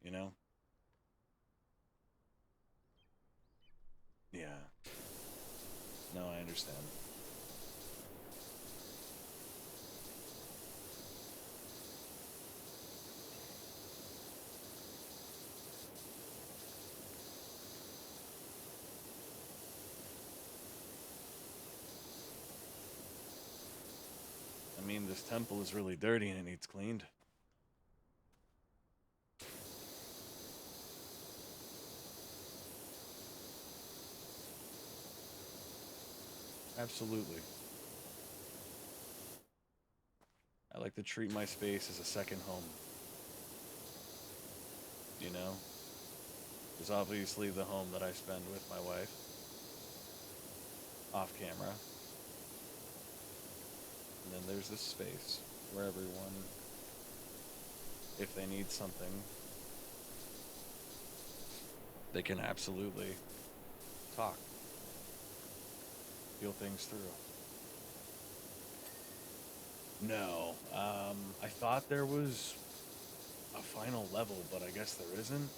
You know? Yeah. No, I understand. I mean, this temple is really dirty and it needs cleaned. Absolutely. I like to treat my space as a second home. You know? There's obviously the home that I spend with my wife, off camera. And then there's this space where everyone, if they need something, they can absolutely talk, feel things through. No, I thought there was a final level, but I guess there isn't.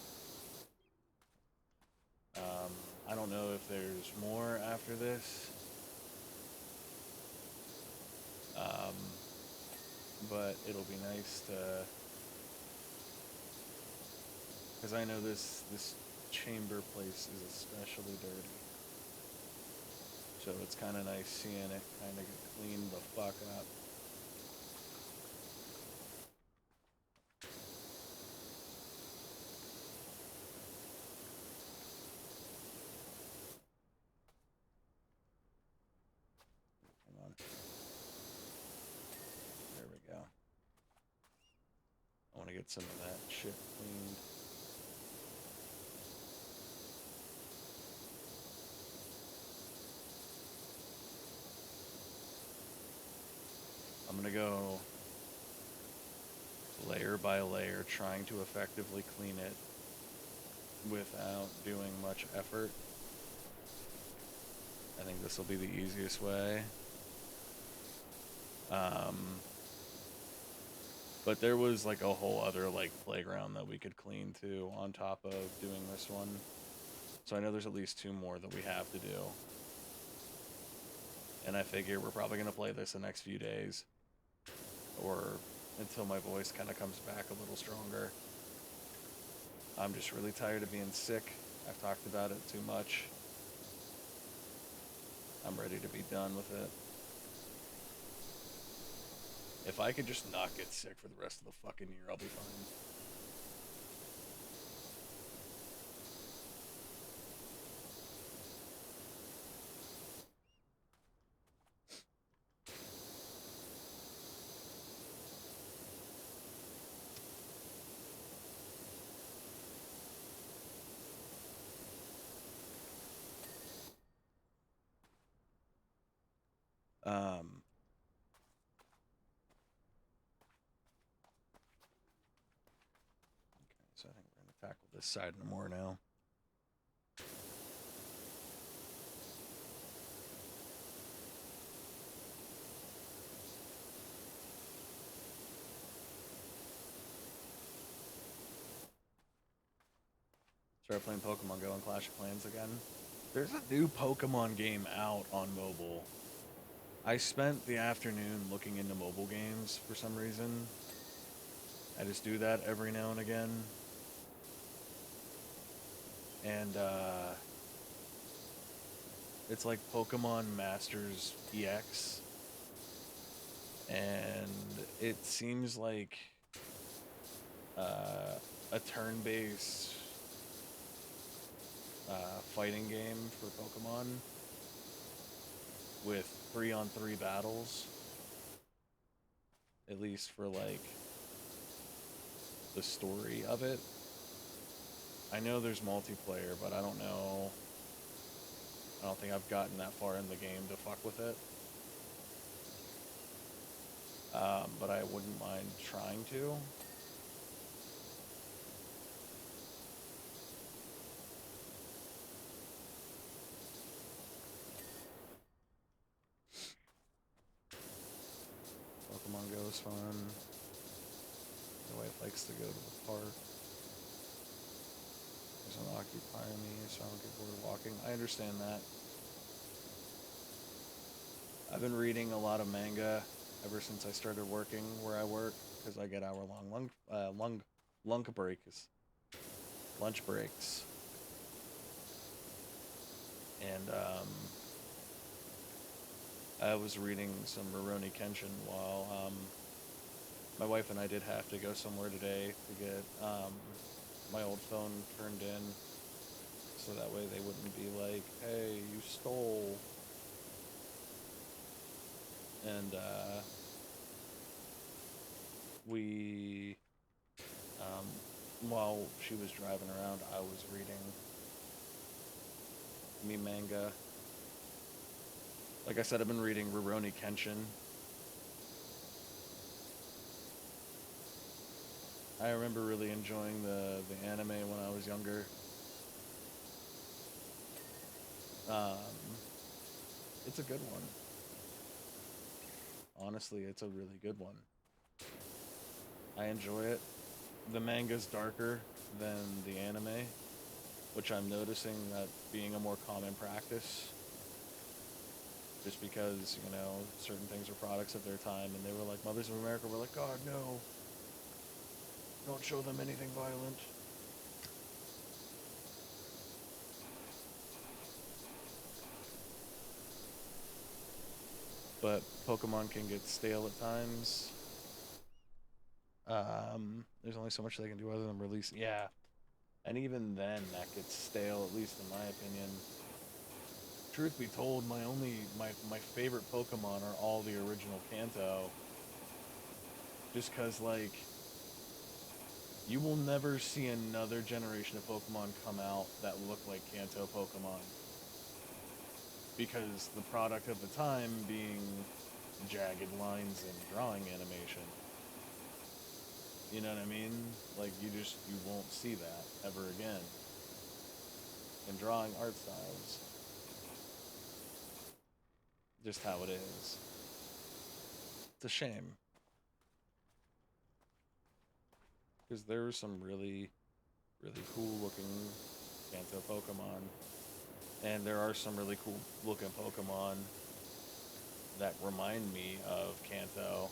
I don't know if there's more after this. Um, but it'll be nice to, because I know this chamber place is especially dirty. So it's kind of nice seeing it kind of get cleaned the fuck up. Hang on. There we go. I want to get some of that shit cleaned. I'm gonna go layer by layer, trying to effectively clean it without doing much effort. I think this will be the easiest way. But there was like a whole other like playground that we could clean too on top of doing this one. So I know there's at least 2 more that we have to do. And I figure we're probably gonna play this the next few days. Or until my voice kind of comes back a little stronger. I'm just really tired of being sick. I've talked about it too much. I'm ready to be done with it. If I could just not get sick for the rest of the fucking year, I'll be fine. So I think we're going to tackle this side no more now. Start playing Pokemon Go and Clash of Clans again. There's a new Pokemon game out on mobile. I spent the afternoon looking into mobile games for some reason. I just do that every now and again. And it's like Pokemon Masters EX. And it seems like a turn-based fighting game for Pokemon with 3-on-3 battles, at least for like the story of it. I know there's multiplayer, but I don't know. I don't think I've gotten that far in the game to fuck with it. But I wouldn't mind trying to. Pokemon Go is fun. My wife likes to go to the park. Doesn't occupy me, so I don't get bored walking. I understand that. I've been reading a lot of manga ever since I started working where I work, because I get hour-long lunch breaks. And I was reading some Rurouni Kenshin while my wife and I did have to go somewhere today to get my old phone turned in, so that way they wouldn't be like, hey, you stole. And we, while she was driving around, I was reading me manga. Like I said, I've been reading Rurouni Kenshin. I remember really enjoying the anime when I was younger. It's a good one. Honestly, it's a really good one. I enjoy it. The manga's darker than the anime, which I'm noticing that being a more common practice. Just because, you know, certain things are products of their time, and they were like, Mothers of America were like, God, no. Don't show them anything violent. but Pokemon can get stale at times. There's only so much they can do other than release. Yeah, and even then, that gets stale, at least in my opinion. Truth be told, my favorite Pokemon are all the original Kanto. Just cause like you will never see another generation of Pokemon come out that look like Kanto Pokemon. Because the product of the time being jagged lines and drawing animation. You know what I mean? Like you won't see that ever again in drawing art styles. Just how it is. It's a shame because there were some really cool looking Kanto Pokemon, and there are some really cool looking Pokemon that remind me of Kanto.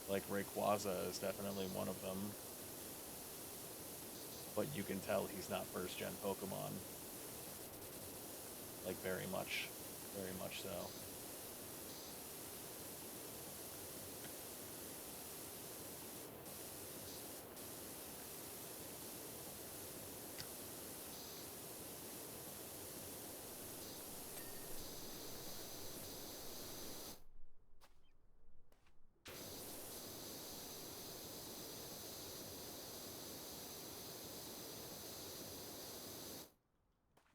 Like Rayquaza is definitely one of them, but you can tell he's not first gen Pokemon. Like very much so.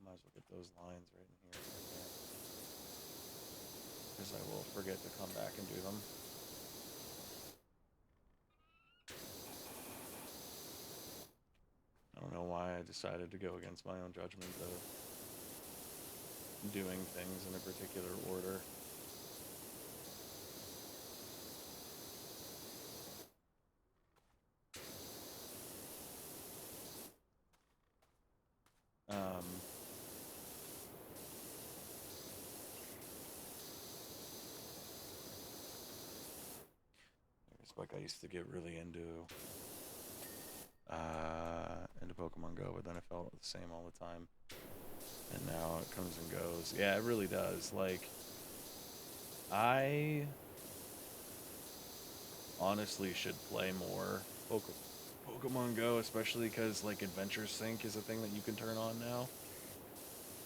Might as well get those lines right in here if I can, because I will forget to come back and do them. I don't know why I decided to go against my own judgment of doing things in a particular order. Um, it's like I used to get really into Pokemon Go, but then it felt the same all the time. And now it comes and goes. Yeah, it really does. Like, I honestly should play more Pokemon Go, especially because like Adventure Sync is a thing that you can turn on now,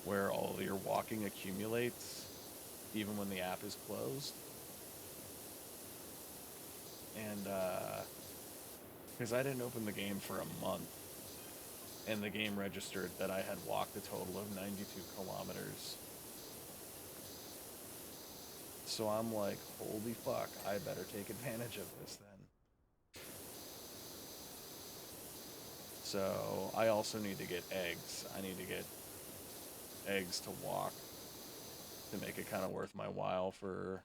where all your walking accumulates even when the app is closed. And because I didn't open the game for a month, and the game registered that I had walked a total of 92 kilometers. So I'm like, holy fuck, I better take advantage of this then. So I also need to get eggs. I need to get eggs to walk to make it kind of worth my while for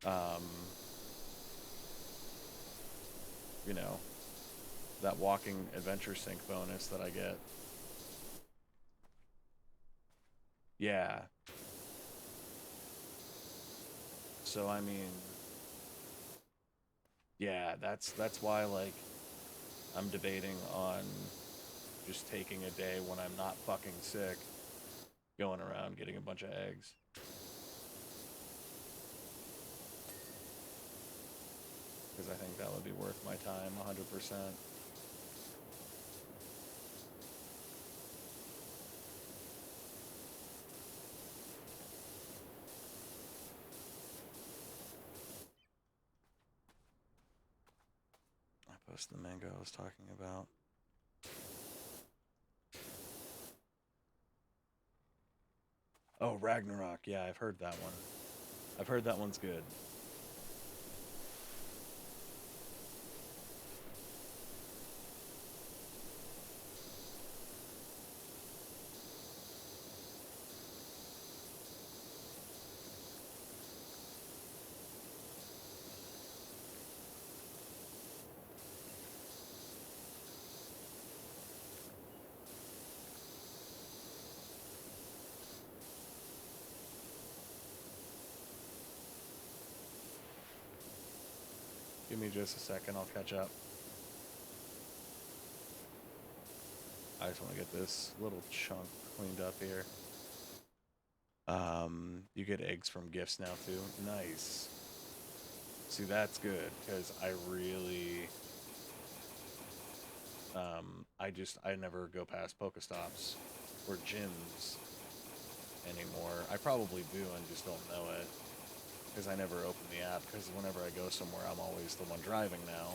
um you know, that walking adventure sync bonus that I get. Yeah. So I mean, yeah, that's why like I'm debating on just taking a day when I'm not fucking sick, going around getting a bunch of eggs. Because I think that would be worth my time 100%. I posted the mango I was talking about. Oh, Ragnarok. Yeah, I've heard that one. I've heard that one's good. Give me just a second, I'll catch up. I just want to get this little chunk cleaned up here. You get eggs from gifts now too. Nice. See, that's good because I really, I never go past Pokestops or gyms anymore. I probably do and just don't know it because I never open the app. Because whenever I go somewhere, I'm always the one driving now.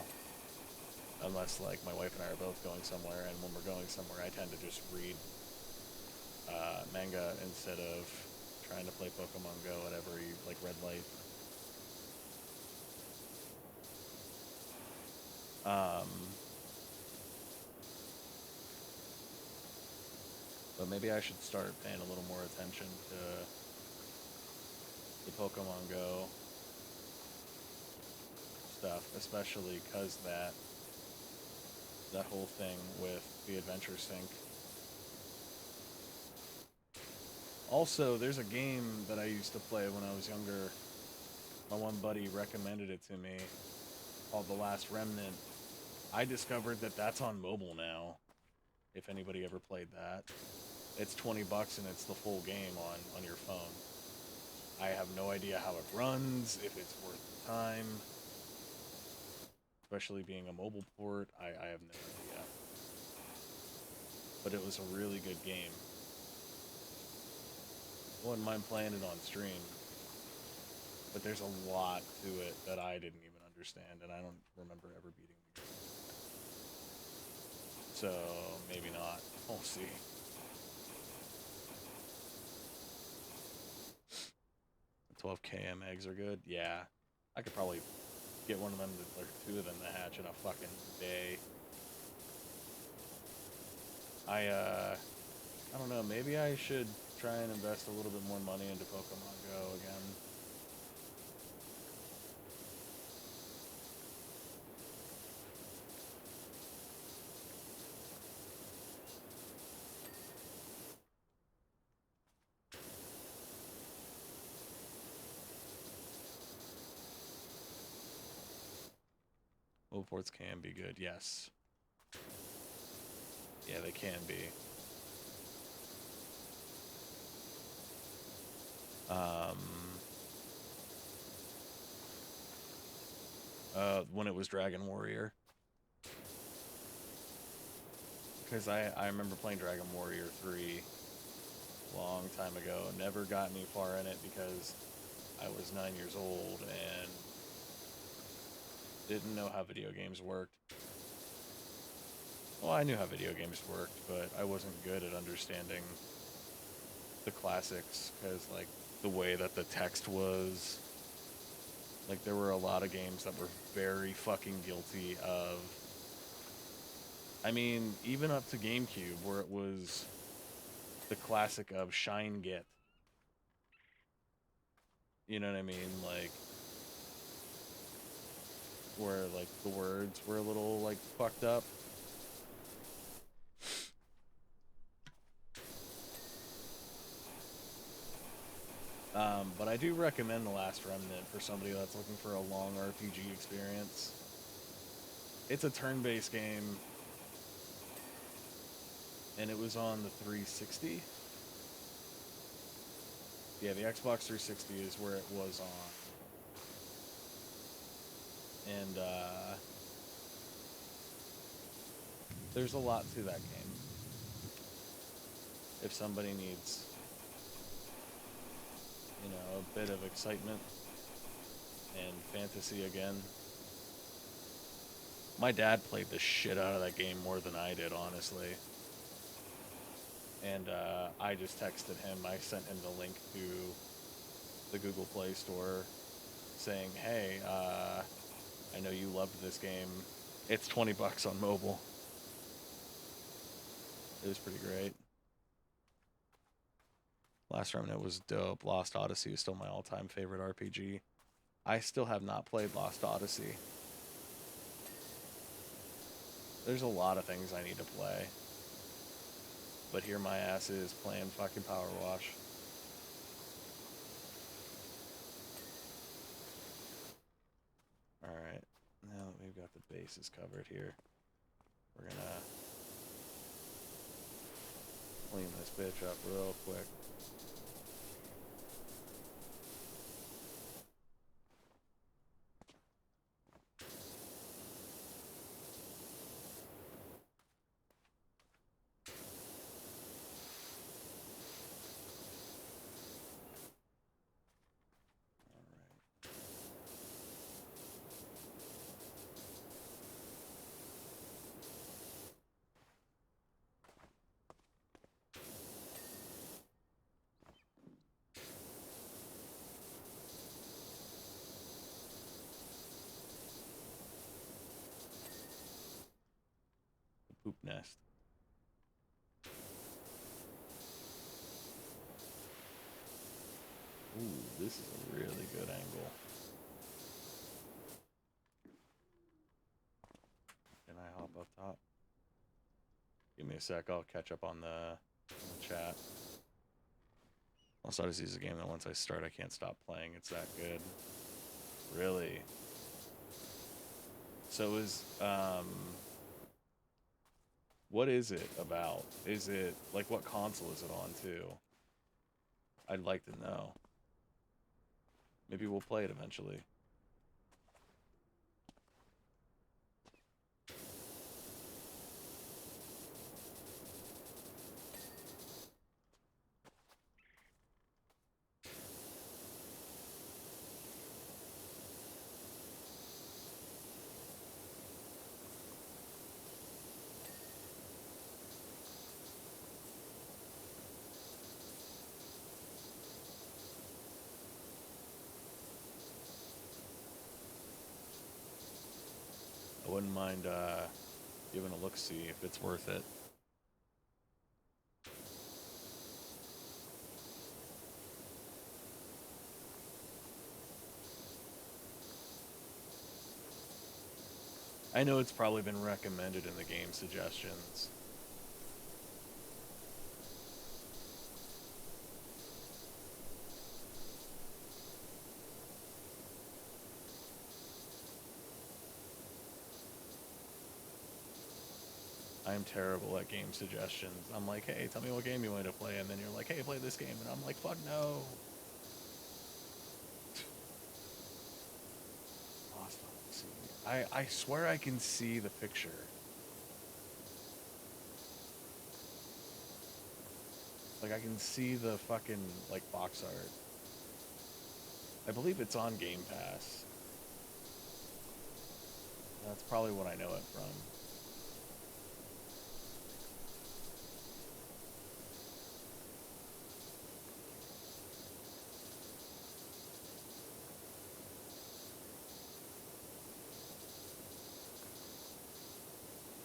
Unless like my wife and I are both going somewhere, and when we're going somewhere, I tend to just read manga instead of trying to play Pokemon Go at every like red light. But maybe I should start paying a little more attention to the Pokemon Go stuff, especially because that whole thing with the Adventure Sync. Also, there's a game that I used to play when I was younger. My one buddy recommended it to me, called The Last Remnant. I discovered that that's on mobile now. If anybody ever played that, it's $20 and it's the full game on your phone. I have no idea how it runs, if it's worth the time. Especially being a mobile port, I have no idea. But it was a really good game. I wouldn't mind playing it on stream. But there's a lot to it that I didn't even understand, and I don't remember ever beating the game. So, maybe not. We'll see. The 12 km eggs are good? Yeah. I could probably get one of them, or two of them to hatch in a fucking day. I don't know, maybe I should try and invest a little bit more money into Pokemon Go again. Mobile ports can be good, yes. Yeah, they can be. When it was Dragon Warrior. Because I remember playing Dragon Warrior 3 a long time ago. Never got any far in it because I was 9 years old and didn't know how video games worked. Well, I knew how video games worked, but I wasn't good at understanding the classics because, like, the way that the text was. Like, there were a lot of games that were very fucking guilty of... I mean, even up to GameCube, where it was the classic of Shine Get. You know what I mean? Like, where, like, the words were a little, like, fucked up. But I do recommend The Last Remnant for somebody that's looking for a long RPG experience. It's a turn-based game, and it was on the 360. Yeah, the Xbox 360 is where it was on. And, there's a lot to that game. If somebody needs, you know, a bit of excitement and fantasy again. My dad played the shit out of that game more than I did, honestly. And I just texted him. I sent him the link to the Google Play Store saying, hey, I know you loved this game. It's $20 on mobile. It was pretty great. Last Remnant was dope. Lost Odyssey is still my all-time favorite RPG. I still have not played Lost Odyssey. There's a lot of things I need to play. But here my ass is playing fucking Power Wash. Alright, now that we've got the bases covered here, we're gonna clean this bitch up real quick. poop nest. Ooh, this is a really good angle. Can I hop up top? Give me a sec, I'll catch up on the chat. Also, this is a game that once I start, I can't stop playing. It's that good. Really? So what is it about? Is it, like, what console is it on, too? I'd like to know. Maybe we'll play it eventually. I wouldn't mind giving a look-see if it's worth it. I know it's probably been recommended in the game suggestions. I'm terrible at game suggestions. I'm like, hey, tell me what game you want to play, and then you're like, hey, play this game, and I'm like, fuck no. Lost Odyssey. I swear I can see the picture. Like, I can see the fucking, like, box art. I believe it's on Game Pass. That's probably what I know it from.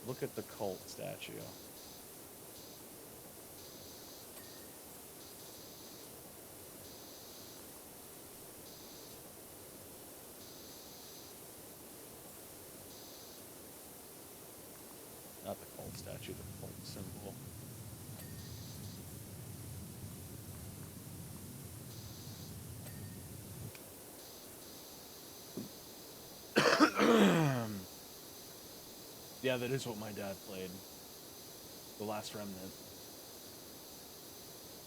Look at the cult statue. Not the cult statue, the cult symbol. Yeah, that is what my dad played. The Last Remnant.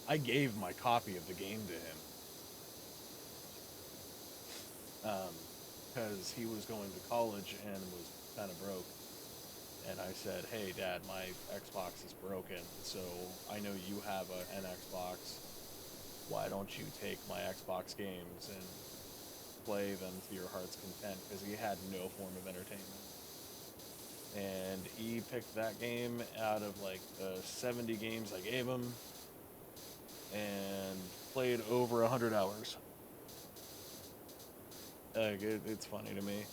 I gave my copy of the game to him. Because he was going to college and was kind of broke. And I said, hey, Dad, my Xbox is broken, so I know you have an Xbox. Why don't you take my Xbox games and play them to your heart's content? Because he had no form of entertainment. And he picked that game out of like the 70 games I gave him and played over 100 hours. It's funny to me.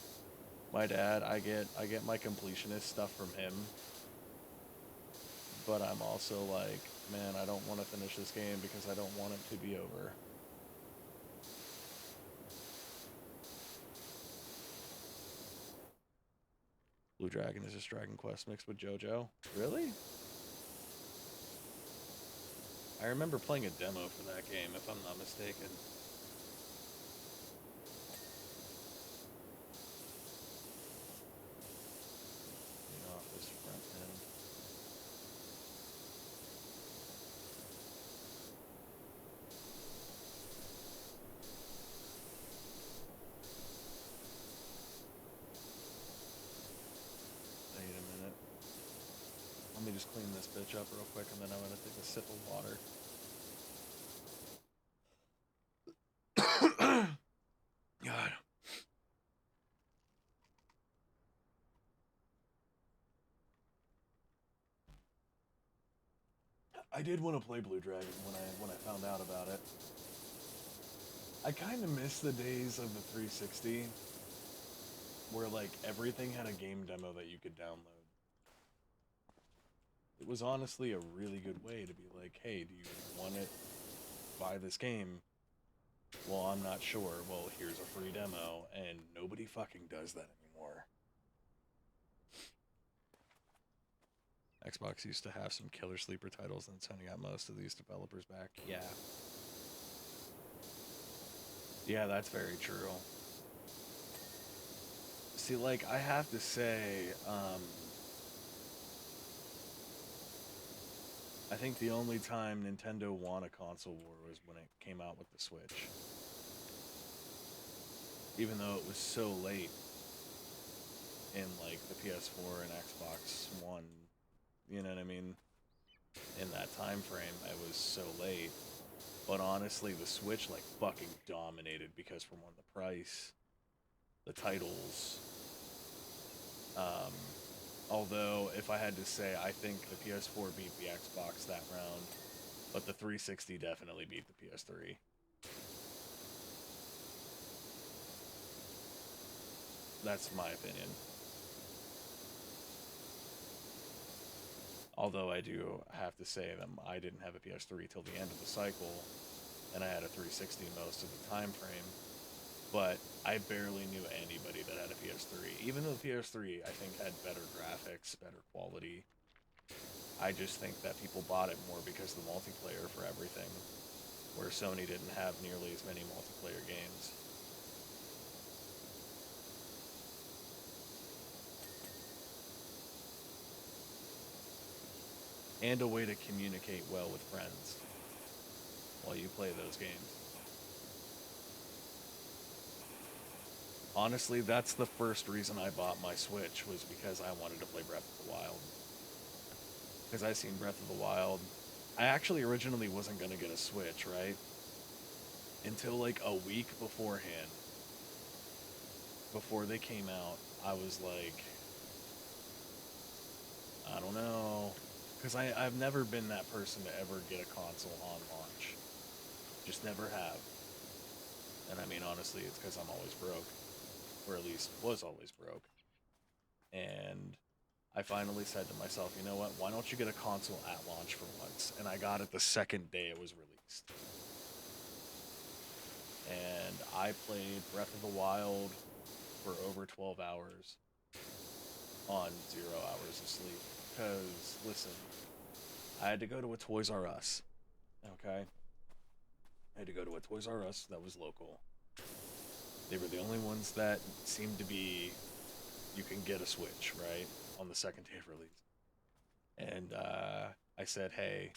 My dad, I get my completionist stuff from him, but I'm also like, man, I don't want to finish this game because I don't want it to be over. Blue Dragon is just Dragon Quest mixed with JoJo. Really? I remember playing a demo for that game, if I'm not mistaken. Let me just clean this bitch up real quick, and then I'm gonna take a sip of water. God. I did want to play Blue Dragon when I found out about it. I kind of miss the days of the 360, where like everything had a game demo that you could download. was honestly a really good way to be like, hey, do you want to buy this game? Well, I'm not sure. Well, here's a free demo, and nobody fucking does that anymore. Xbox used to have some killer sleeper titles, and Sony got most of these developers back. Yeah. Yeah, that's very true. See, like, I have to say, I think the only time Nintendo won a console war was when it came out with the Switch. Even though it was so late in, like, the PS4 and Xbox One, you know what I mean? In that time frame, it was so late. But honestly, the Switch, like, fucking dominated because, for one, the price, the titles. Although, if I had to say, I think the PS4 beat the Xbox that round, but the 360 definitely beat the PS3. That's my opinion. Although I do have to say that I didn't have a PS3 till the end of the cycle, and I had a 360 most of the time frame. But I barely knew anybody that had a PS3. Even though the PS3, I think, had better graphics, better quality. I just think that people bought it more because of the multiplayer for everything, where Sony didn't have nearly as many multiplayer games. And a way to communicate well with friends while you play those games. Honestly, that's the first reason I bought my Switch, was because I wanted to play Breath of the Wild. Because I seen Breath of the Wild. I actually originally wasn't going to get a Switch, right? Until like a week beforehand. Before they came out, I was like, I don't know. Because I've never been that person to ever get a console on launch. Just never have. And I mean, honestly, it's because I'm always broke. Or at least was always broke. And I finally said to myself, you know what, why don't you get a console at launch for once? And I got it the second day it was released. And I played Breath of the Wild for over 12 hours on 0 hours of sleep. Because, listen, I had to go to a Toys R Us. Okay? I had to go to a Toys R Us that was local. They were the only ones that seemed to be, you can get a Switch, right? On the second day of release. And I said, hey,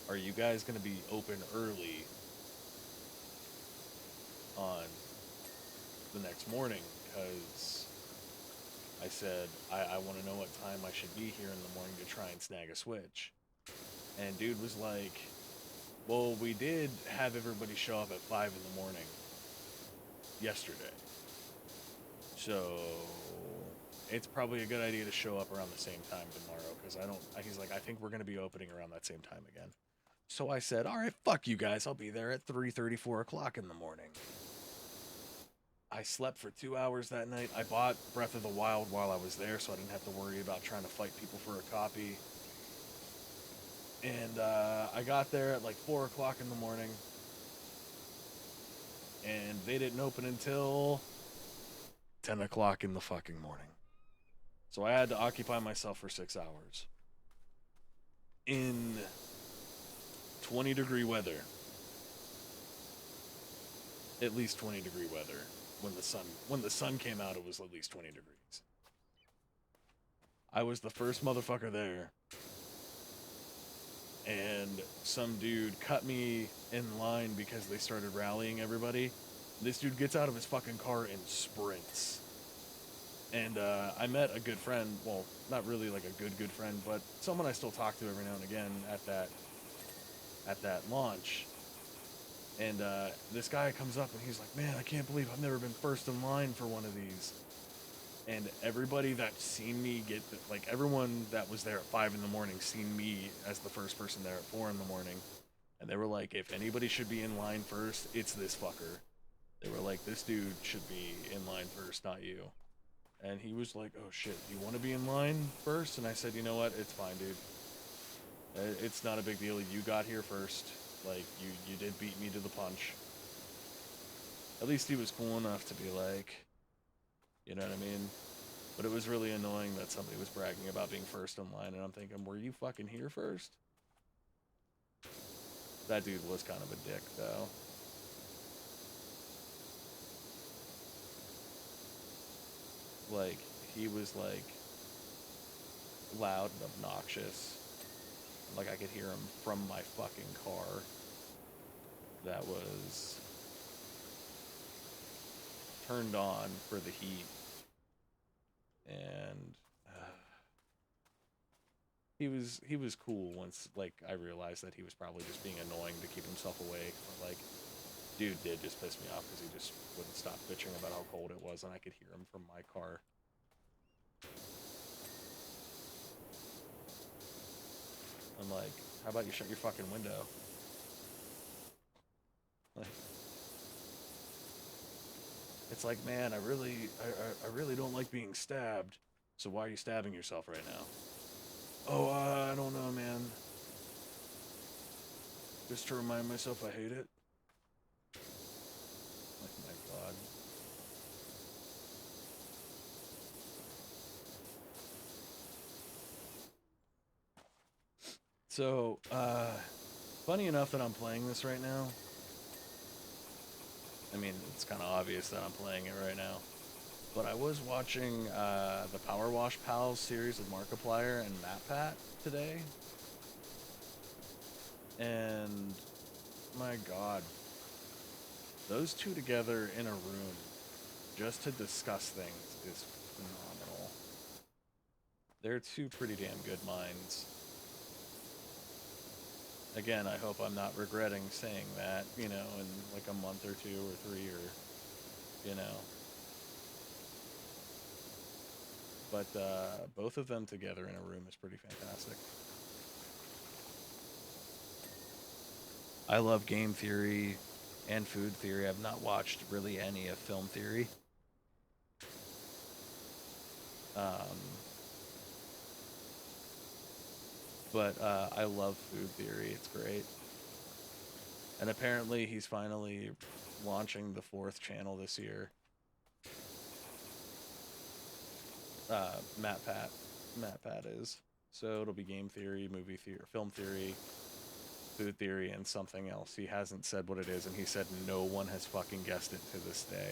are you guys going to be open early on the next morning? Because I said, I want to know what time I should be here in the morning to try and snag a Switch. And dude was like, well, we did have everybody show up at 5 in the morning yesterday. So it's probably a good idea to show up around the same time tomorrow, because he's like, I think we're going to be opening around that same time again. So I said, all right, fuck you guys. I'll be there at 3:30, 4 o'clock in the morning. I slept for 2 hours that night. I bought Breath of the Wild while I was there, so I didn't have to worry about trying to fight people for a copy. And I got there at like 4 o'clock in the morning. And they didn't open until 10 o'clock in the fucking morning. So I had to occupy myself for 6 hours. In 20-degree weather. At least 20-degree weather. When the sun came out, it was at least 20 degrees. I was the first motherfucker there. And some dude cut me in line because they started rallying everybody. This dude gets out of his fucking car and sprints. And I met a good friend, well, not really like a good friend, but someone I still talk to every now and again at that launch. And this guy comes up and he's like, man, I can't believe I've never been first in line for one of these. And everybody that seen me everyone that was there at 5 in the morning seen me as the first person there at 4 in the morning. And they were like, if anybody should be in line first, it's this fucker. They were like, this dude should be in line first, not you. And he was like, oh shit, do you want to be in line first? And I said, you know what, it's fine, dude. It's not a big deal. You got here first. Like, you did beat me to the punch. At least he was cool enough to be like, you know what I mean? But it was really annoying that somebody was bragging about being first in line, and I'm thinking, were you fucking here first? That dude was kind of a dick, though. Like, he was, like, loud and obnoxious. Like, I could hear him from my fucking car. That was turned on for the heat. And he was cool once, like, I realized that he was probably just being annoying to keep himself awake. But, like, dude did just piss me off because he just wouldn't stop bitching about how cold it was, and I could hear him from my car. I'm like, how about you shut your fucking window? Like, it's like, man, I really don't like being stabbed. So why are you stabbing yourself right now? Oh, I don't know, man. Just to remind myself I hate it. Like, my God. So, funny enough that I'm playing this right now. I mean, it's kind of obvious that I'm playing it right now. But I was watching the Power Wash Pals series with Markiplier and MatPat today. And my God, those two together in a room just to discuss things is phenomenal. They're two pretty damn good minds. Again, I hope I'm not regretting saying that, you know, in like a month or 2 or 3 or, you know. But both of them together in a room is pretty fantastic. I love game theory and food theory. I've not watched really any of film theory. Um, but I love food theory. It's great. And apparently he's finally launching the 4th channel this year. MatPat is. So it'll be game theory, movie theory, film theory, food theory, and something else. He hasn't said what it is, and he said no one has fucking guessed it to this day.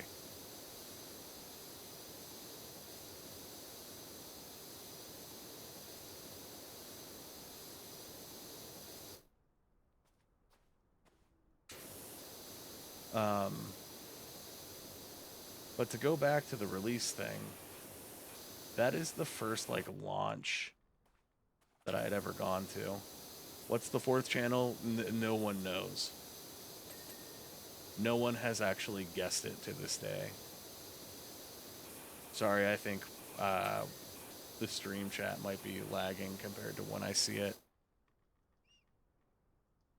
But to go back to the release thing, that is the first like launch that I had ever gone to. What's the 4th channel? No one knows. No one has actually guessed it to this day. Sorry, I think the stream chat might be lagging compared to when I see it.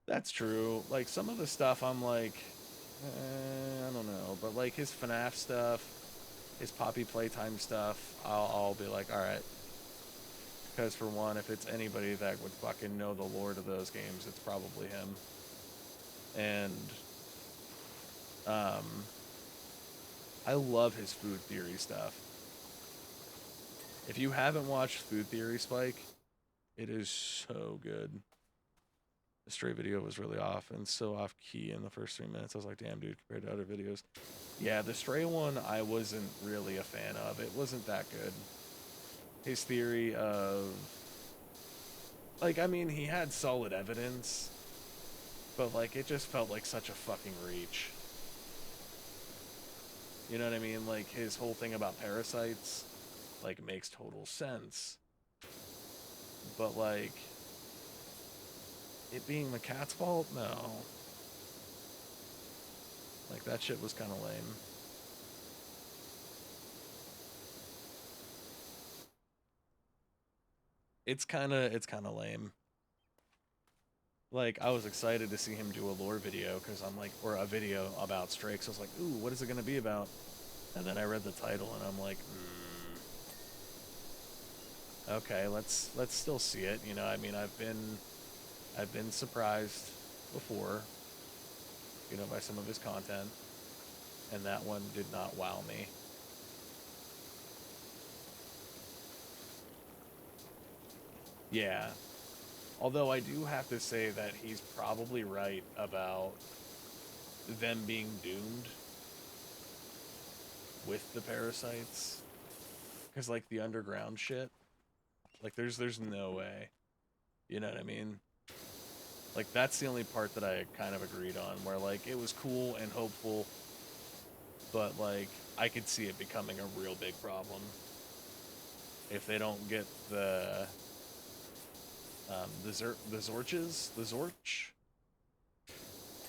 That's true. Like, some of the stuff I'm like, I don't know. But, like, his FNAF stuff, his Poppy Playtime stuff, I'll be like, alright. Because, for one, if it's anybody that would fucking know the lore to those games, it's probably him. And, I love his food theory stuff. If you haven't watched Food Theory, Spike, it is so good. The Stray video was really off and so off key in the first 3 minutes. I was like, damn, dude, compared to other videos. Yeah, the Stray one, I wasn't really a fan of. It wasn't that good. His theory of... Like, I mean, he had solid evidence, but, like, it just felt like such a fucking reach. You know what I mean? Like, his whole thing about parasites, like, makes total sense. But, like, it being the cat's fault? No. Like, that shit was kind of lame. It's kind of lame. Like, I was excited to see him do a lore video, because I'm like, or a video about Stray, so I was like, ooh, what is it going to be about? And then I read the title, and I'm like, okay, let's still see it. You know, I mean, I've been I've been surprised before, by some of his content, and that one did not wow me. Yeah. Although I do have to say that he's probably right about them being doomed with the parasites. Because, like, the underground shit, like, there's no way. You know what I mean? Like, that's the only part that I kind of agreed on, where, like, it was cool and hopeful, but, like, I could see it becoming a real big problem if they don't get the Zorches? The Zorch?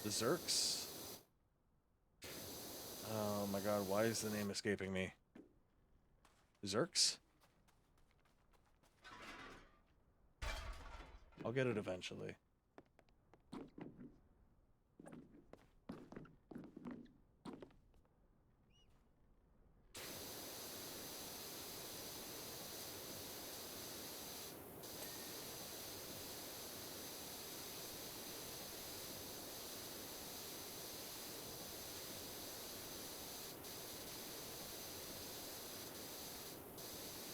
The Zerks? Oh my god, why is the name escaping me? Zerks? I'll get it eventually.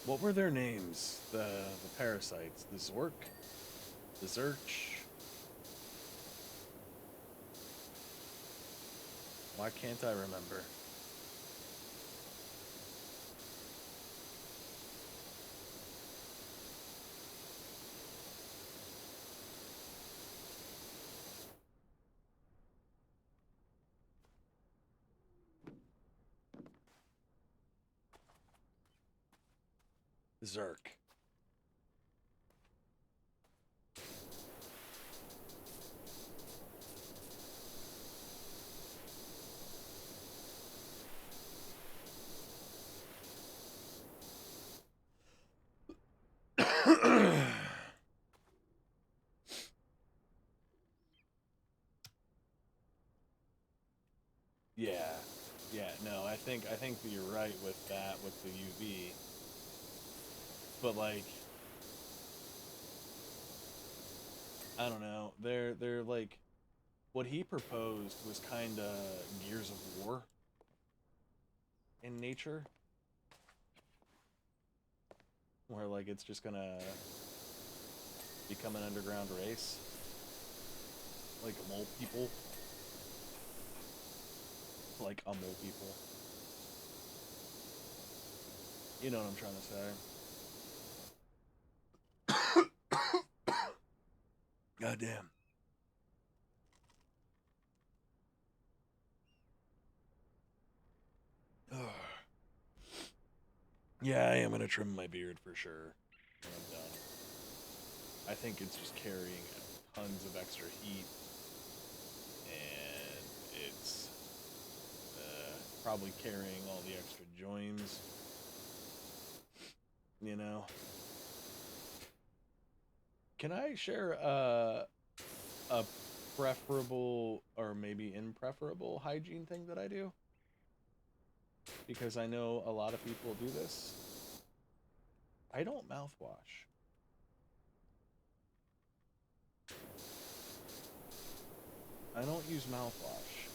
What were their names? The parasites? The Zork? The Zerch? Why can't I remember? Zerk. Yeah. Yeah, no, I think that you're right with that, with the UV. But, like, I don't know. They're like, what he proposed was kind of Gears of War in nature, where, like, it's just gonna become an underground race, like mole people, like a mole people. You know what I'm trying to say? God damn. Yeah, I am gonna trim my beard for sure when I'm done. I think it's just carrying tons of extra heat, and it's probably carrying all the extra joins. You know. Can I share a preferable or maybe impreferable hygiene thing that I do? Because I know a lot of people do this. I don't mouthwash. I don't use mouthwash.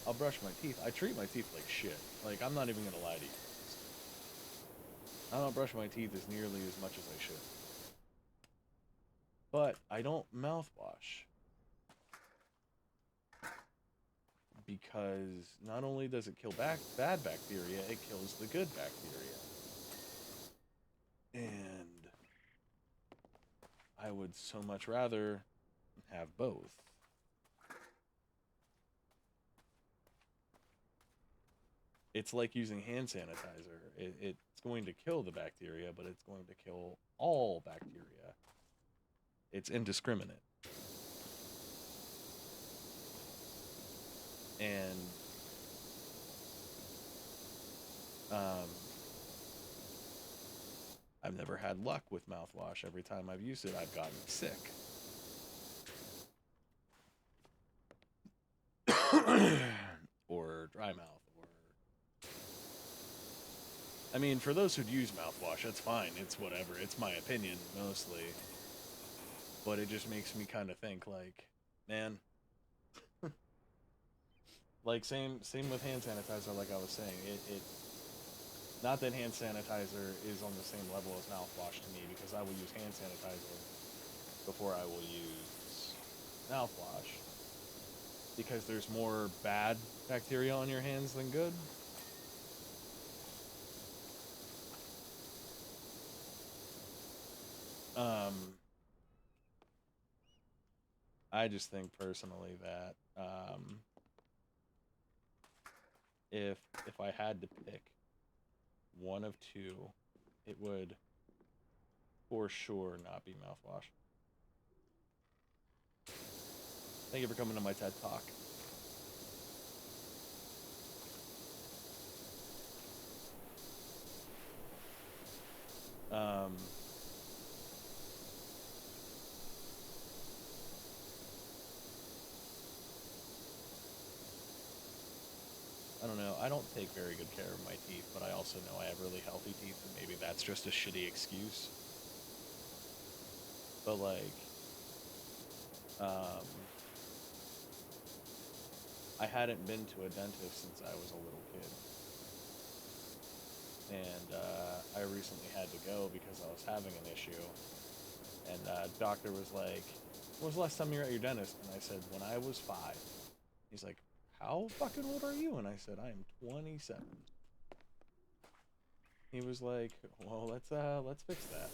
I'll brush my teeth. I treat my teeth like shit. Like, I'm not even gonna lie to you. I don't brush my teeth as nearly as much as I should. But I don't mouthwash. Because not only does it kill bad bacteria, it kills the good bacteria. And I would so much rather have both. It's like using hand sanitizer. It's going to kill the bacteria, but it's going to kill all bacteria. It's indiscriminate. And um, I've never had luck with mouthwash. Every time I've used it, I've gotten sick. Or dry mouth. Or, I mean, for those who use mouthwash, that's fine. It's whatever. It's my opinion, mostly. but it just makes me kind of think like, man, like same with hand sanitizer. Like I was saying, it not that hand sanitizer is on the same level as mouthwash to me, because I will use hand sanitizer before I will use mouthwash, because there's more bad bacteria on your hands than good. Um, I just think personally that if I had to pick one of two, it would for sure not be mouthwash. Thank you for coming to my TED Talk. Um, I don't know. I don't take very good care of my teeth, but I also know I have really healthy teeth, and maybe that's just a shitty excuse. But like, um, I hadn't been to a dentist since I was a little kid, and I recently had to go because I was having an issue. And doctor was like, "When was the last time you were at your dentist?" And I said, "When I was 5." He's like, "How fucking old are you?" And I said, "I am 27." He was like, "Well, let's fix that."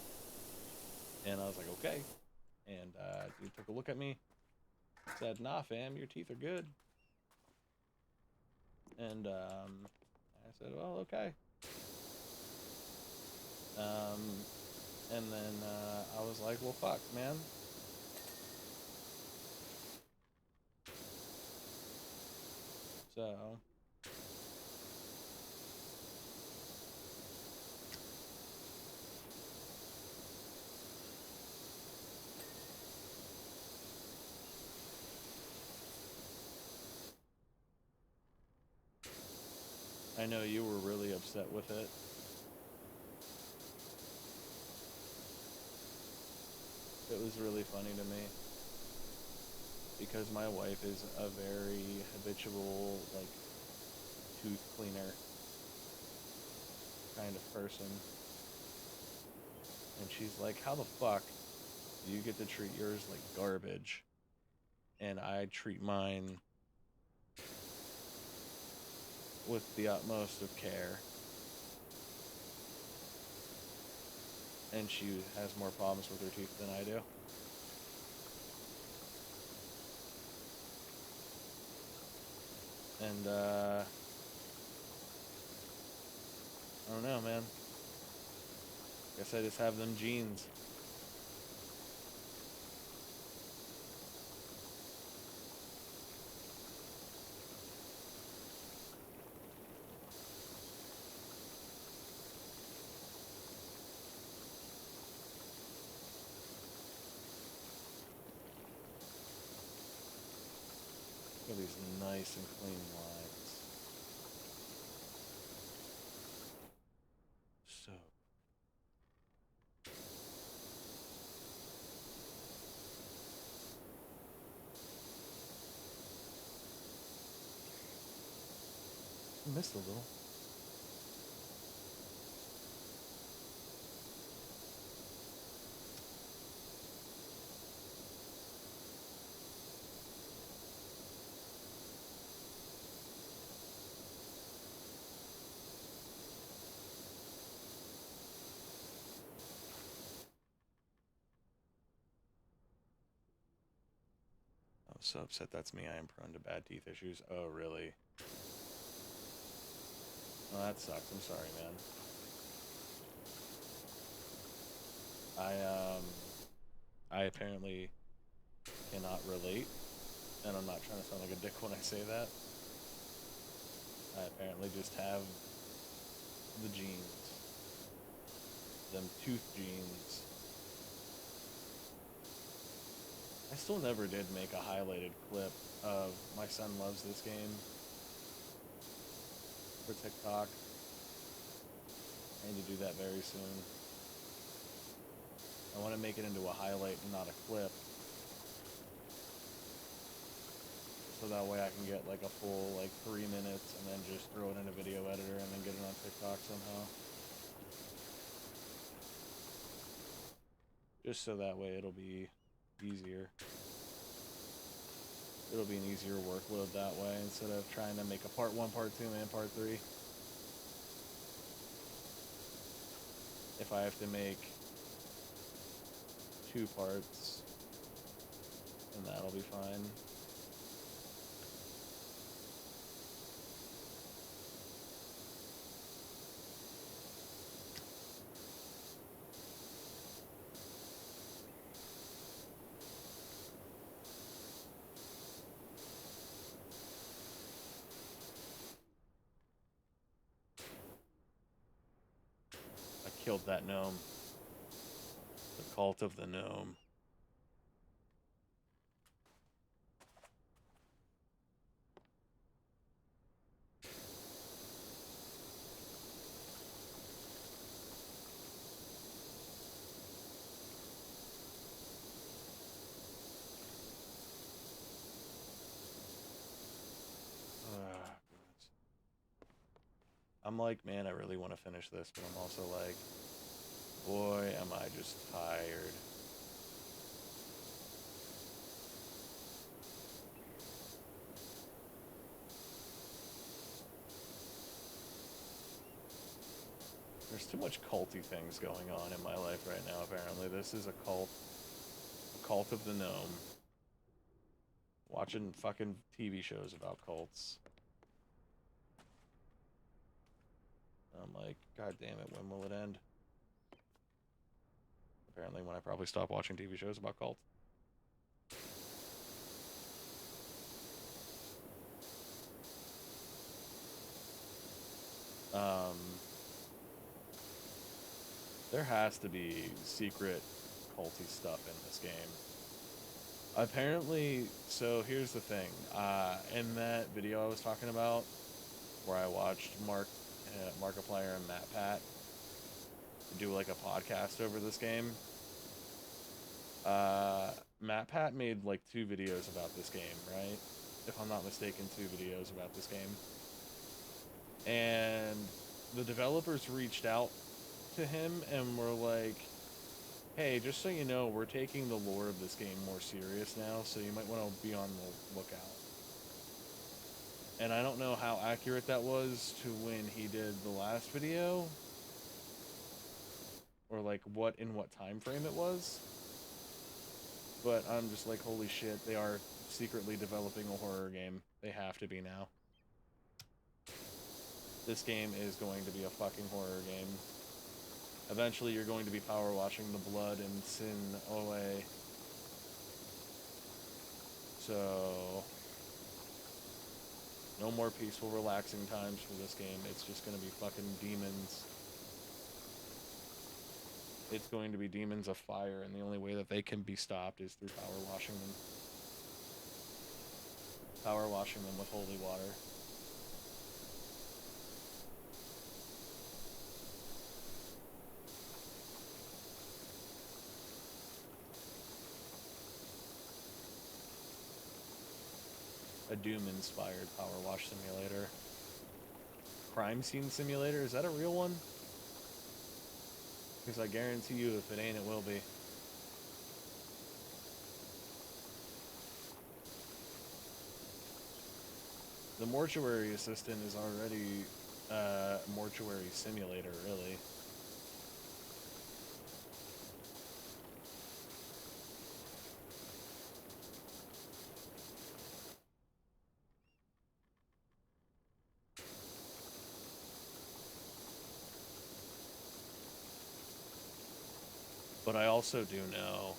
And I was like, "Okay." And dude took a look at me, said, "Nah, fam, your teeth are good." And I said, "Well, okay." Um, and then I was like, "Well, fuck, man." So I know you were really upset with it. It was really funny to me because my wife is a very habitual, like, tooth cleaner kind of person. And she's like, "How the fuck do you get to treat yours like garbage? And I treat mine with the utmost of care." And she has more problems with her teeth than I do. And, I don't know, man. Guess I just have them genes. Look at these nice and clean lines. So, I missed a little. I was so upset. That's me. I am prone to bad teeth issues. Oh, really? Oh, that sucks. I'm sorry, man. I apparently cannot relate, and I'm not trying to sound like a dick when I say that. I apparently just have the genes, them tooth genes. I still never did make a highlighted clip of "My son loves this game" for TikTok. I need to do that very soon. I want to make it into a highlight and not a clip. So that way I can get like a full like 3 minutes and then just throw it in a video editor and then get it on TikTok somehow. Just so that way it'll be easier. It'll be an easier workload that way instead of trying to make a part 1, part 2, and part 3. If I have to make 2 parts, then that'll be fine. Killed that gnome. The cult of the gnome. I'm like, man, I really want to finish this, but I'm also like, boy, am I just tired. There's too much culty things going on in my life right now, apparently. This is a cult of the gnome. Watching fucking TV shows about cults. I'm like, god damn it, when will it end? Apparently when I probably stop watching TV shows about cults. There has to be secret culty stuff in this game. Apparently, so here's the thing. In that video I was talking about, where I watched Markiplier and MatPat do like a podcast over this game, MatPat made like 2 videos about this game, right? If I'm not mistaken, 2 videos about this game. And the developers reached out to him and were like, hey, just so you know, we're taking the lore of this game more serious now, so you might want to be on the lookout. And I don't know how accurate that was to when he did the last video, or like in what time frame it was. But I'm just like, holy shit, they are secretly developing a horror game. They have to be now. This game is going to be a fucking horror game. Eventually you're going to be power washing the blood and sin away. So no more peaceful, relaxing times for this game. It's just going to be fucking demons. It's going to be demons of fire, and the only way that they can be stopped is through power washing them. Power washing them with holy water. A Doom-inspired power wash simulator. Crime scene simulator? Is that a real one? Because I guarantee you, if it ain't, it will be. The mortuary assistant is already a mortuary simulator, really. But I also do know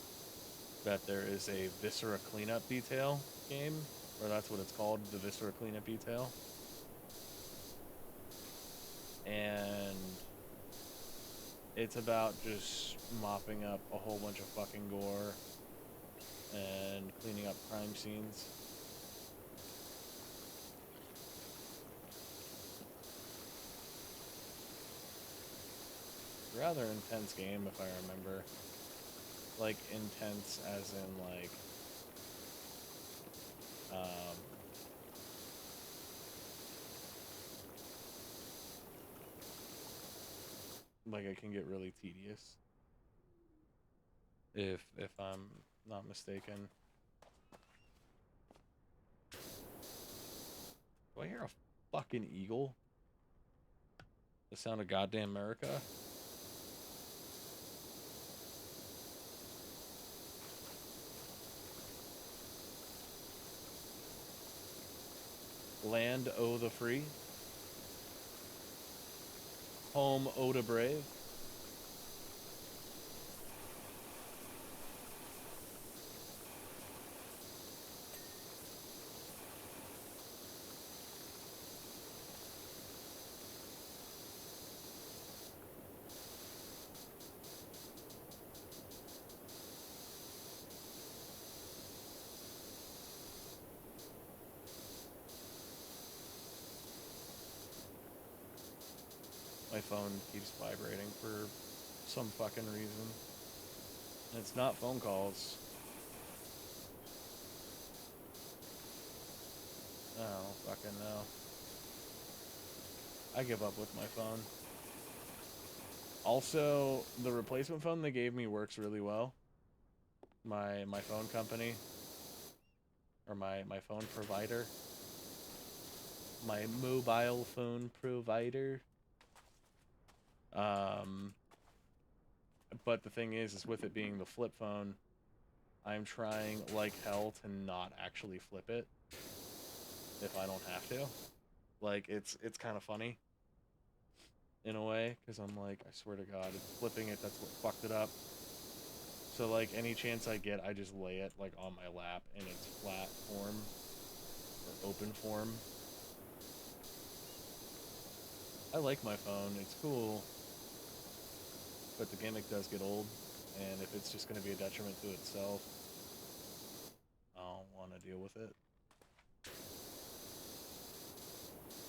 that there is a Viscera cleanup detail game, or that's what it's called, the Viscera cleanup detail. And it's about just mopping up a whole bunch of fucking gore and cleaning up crime scenes. Rather intense game, if I remember. like intense as in um like it can get really tedious if I'm not mistaken. Do I hear a fucking eagle? The sound of goddamn America? Land o' the free. Home o' the brave. My phone keeps vibrating for some fucking reason. And it's not phone calls. I don't fucking know. I give up with my phone. Also, the replacement phone they gave me works really well. My phone company, or my phone provider, my mobile phone provider. Um, but the thing is with it being the flip phone, I'm trying like hell to not actually flip it if I don't have to. Like it's kind of funny in a way because I'm like, I swear to God, it's flipping it that's what fucked it up. So like any chance I get, I just lay it like on my lap in its flat form or open form. I like my phone, it's cool, but the gimmick does get old, and if it's just going to be a detriment to itself, I don't want to deal with it.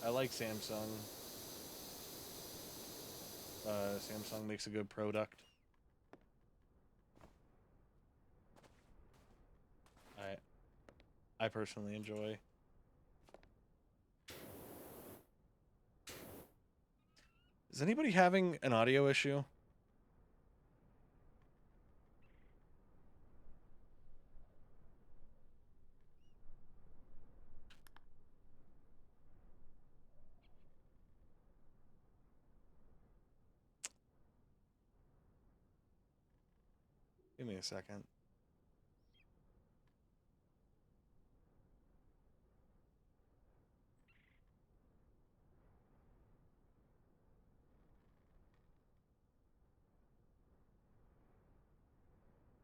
I like Samsung. Samsung makes a good product. I personally enjoy. Is anybody having an audio issue? Give me a second.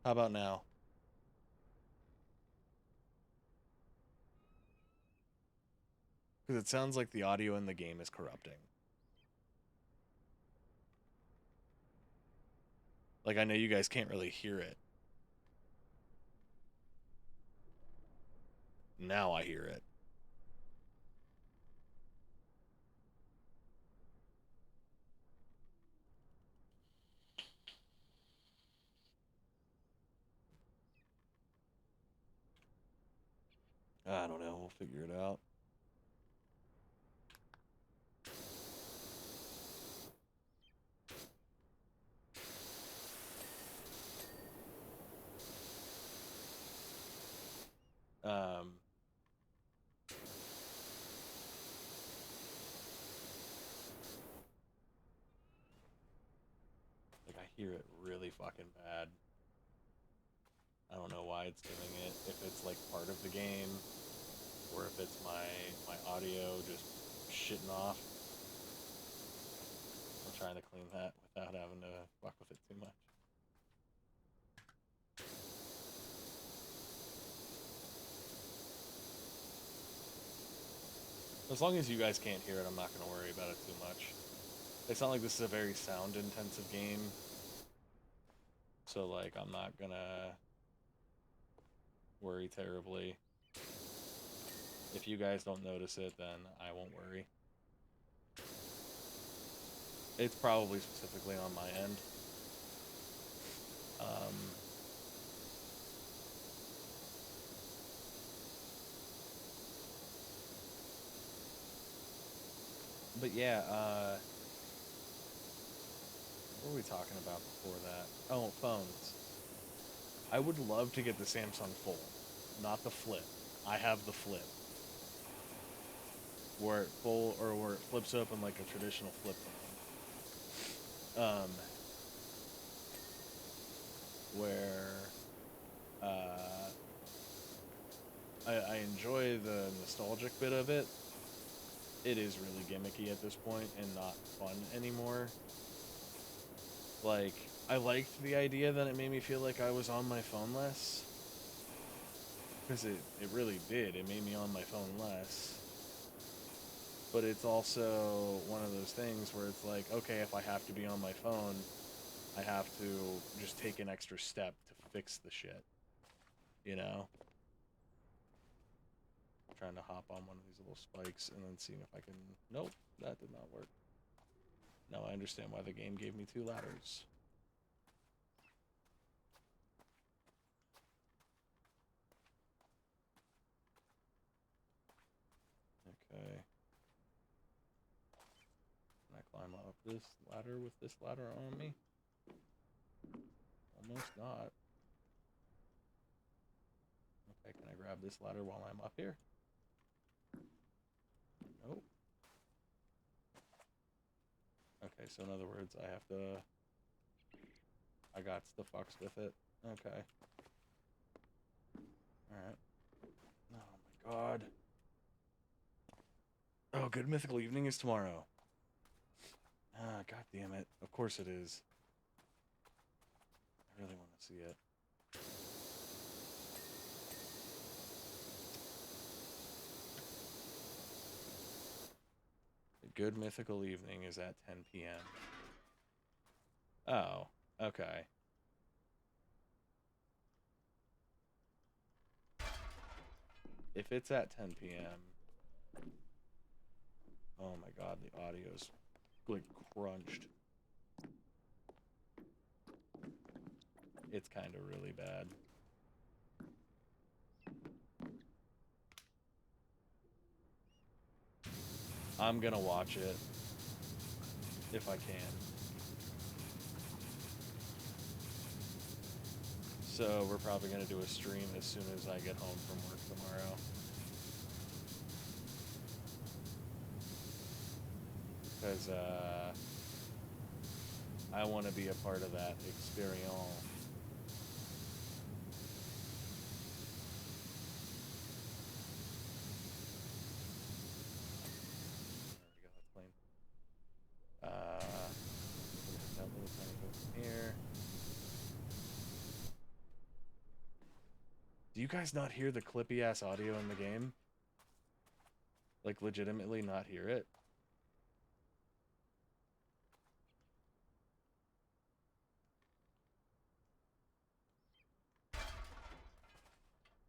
How about now? Because it sounds like the audio in the game is corrupting. Like, I know you guys can't really hear it. Now I hear it. I don't know. We'll figure it out. Um, like, I hear it really fucking bad. I don't know why it's doing it. If it's, like, part of the game, or if it's my audio just shitting off. I'm trying to clean that without having to fuck with it too much. As long as you guys can't hear it, I'm not going to worry about it too much. It's not like this is a very sound-intensive game. So, like, I'm not going to worry terribly. If you guys don't notice it, then I won't worry. It's probably specifically on my end. But yeah, what were we talking about before that? Oh, phones. I would love to get the Samsung Fold, not the Flip. I have the Flip, where it where it flips open like a traditional flip phone. Where uh, I enjoy the nostalgic bit of it. It is really gimmicky at this point and not fun anymore. Like, I liked the idea that it made me feel like I was on my phone less. Because it really did. It made me on my phone less. But it's also one of those things where it's like, okay, if I have to be on my phone, I have to just take an extra step to fix the shit. You know? Trying to hop on one of these little spikes and then seeing if I can... Nope, that did not work. Now I understand why the game gave me 2 ladders. Okay. Can I climb up this ladder with this ladder on me? Almost not. Okay, can I grab this ladder while I'm up here? Nope. Okay, so in other words, I have to... I got the fucks with it. Okay. Alright. Oh my god. Oh, Good Mythical Evening is tomorrow. Ah, god damn it. Of course it is. I really want to see it. The Good Mythical Evening is at 10 p.m. Oh, okay. If it's at 10 p.m. Oh my god, the audio's like crunched. It's kind of really bad. I'm gonna watch it if I can. So we're probably gonna do a stream as soon as I get home from work tomorrow. Because I want to be a part of that experience. There we go, that's clean. That little tiny hook in here. Do you guys not hear the clippy ass audio in the game? Like, legitimately not hear it?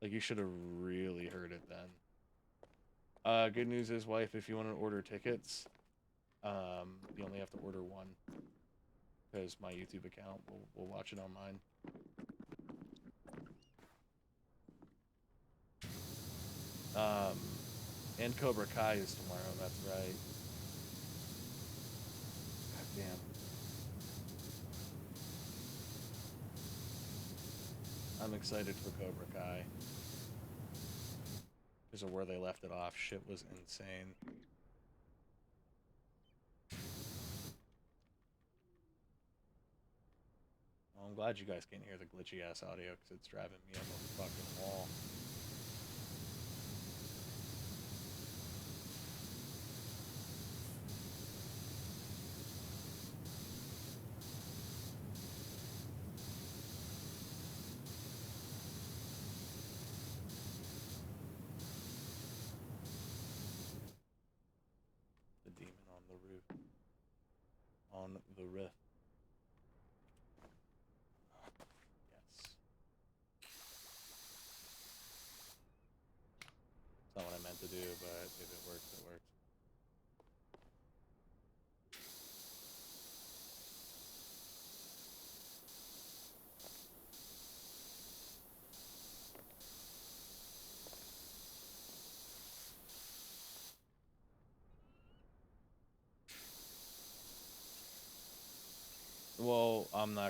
Like, you should have really heard it then. Good news is, wife, if you want to order tickets, you only have to order one. Because my YouTube account will watch it on mine. And Cobra Kai is tomorrow, that's right. God damn. I'm excited for Cobra Kai. Because of where they left it off, shit was insane. Well, I'm glad you guys can't hear the glitchy ass audio because it's driving me up a fucking wall. The demon on the roof. On the roof. Yes. It's not what I meant to do, but if it works, it works.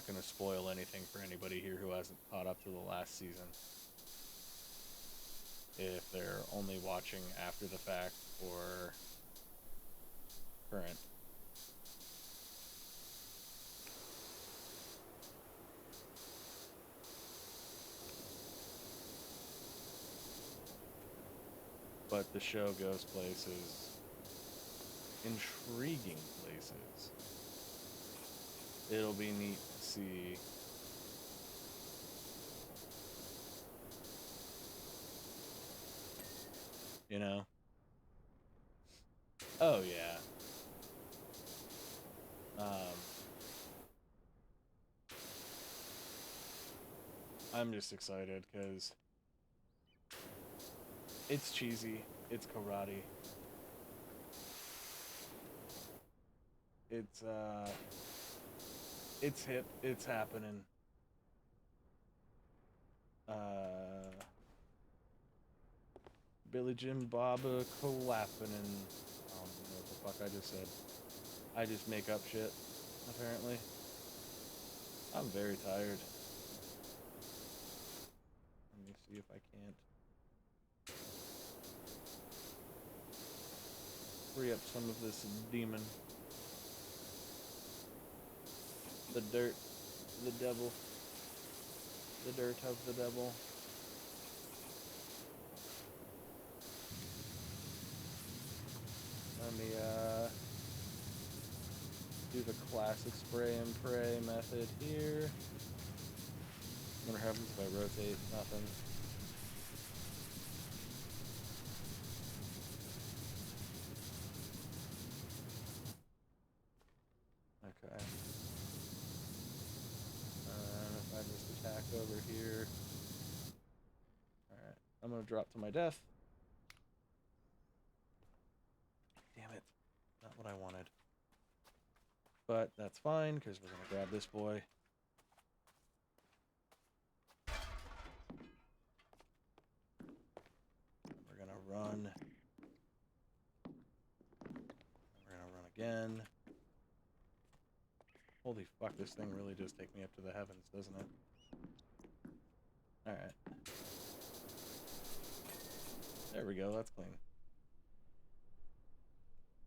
not going to spoil anything for anybody here who hasn't caught up to the last season. If they're only watching after the fact or current. But the show goes places, intriguing places. It'll be neat to see you know. Oh yeah. I'm just excited because it's cheesy, it's karate, it's hip, it's happening. Billy Jim Baba clapping and I don't know what the fuck I just said. I just make up shit, apparently. I'm very tired. Let me see if I can't free up some of this demon. The dirt, the devil, the dirt of the devil. Let me do the classic spray and pray method here. What happens if I rotate? Nothing. Okay. And if I just attack over here. Alright. I'm gonna drop to my death. Damn it. Not what I wanted. But that's fine, because we're gonna grab this boy. We're gonna run. We're gonna run again. Holy fuck, this thing really does take me up to the heavens, doesn't it? Alright. There we go, that's clean.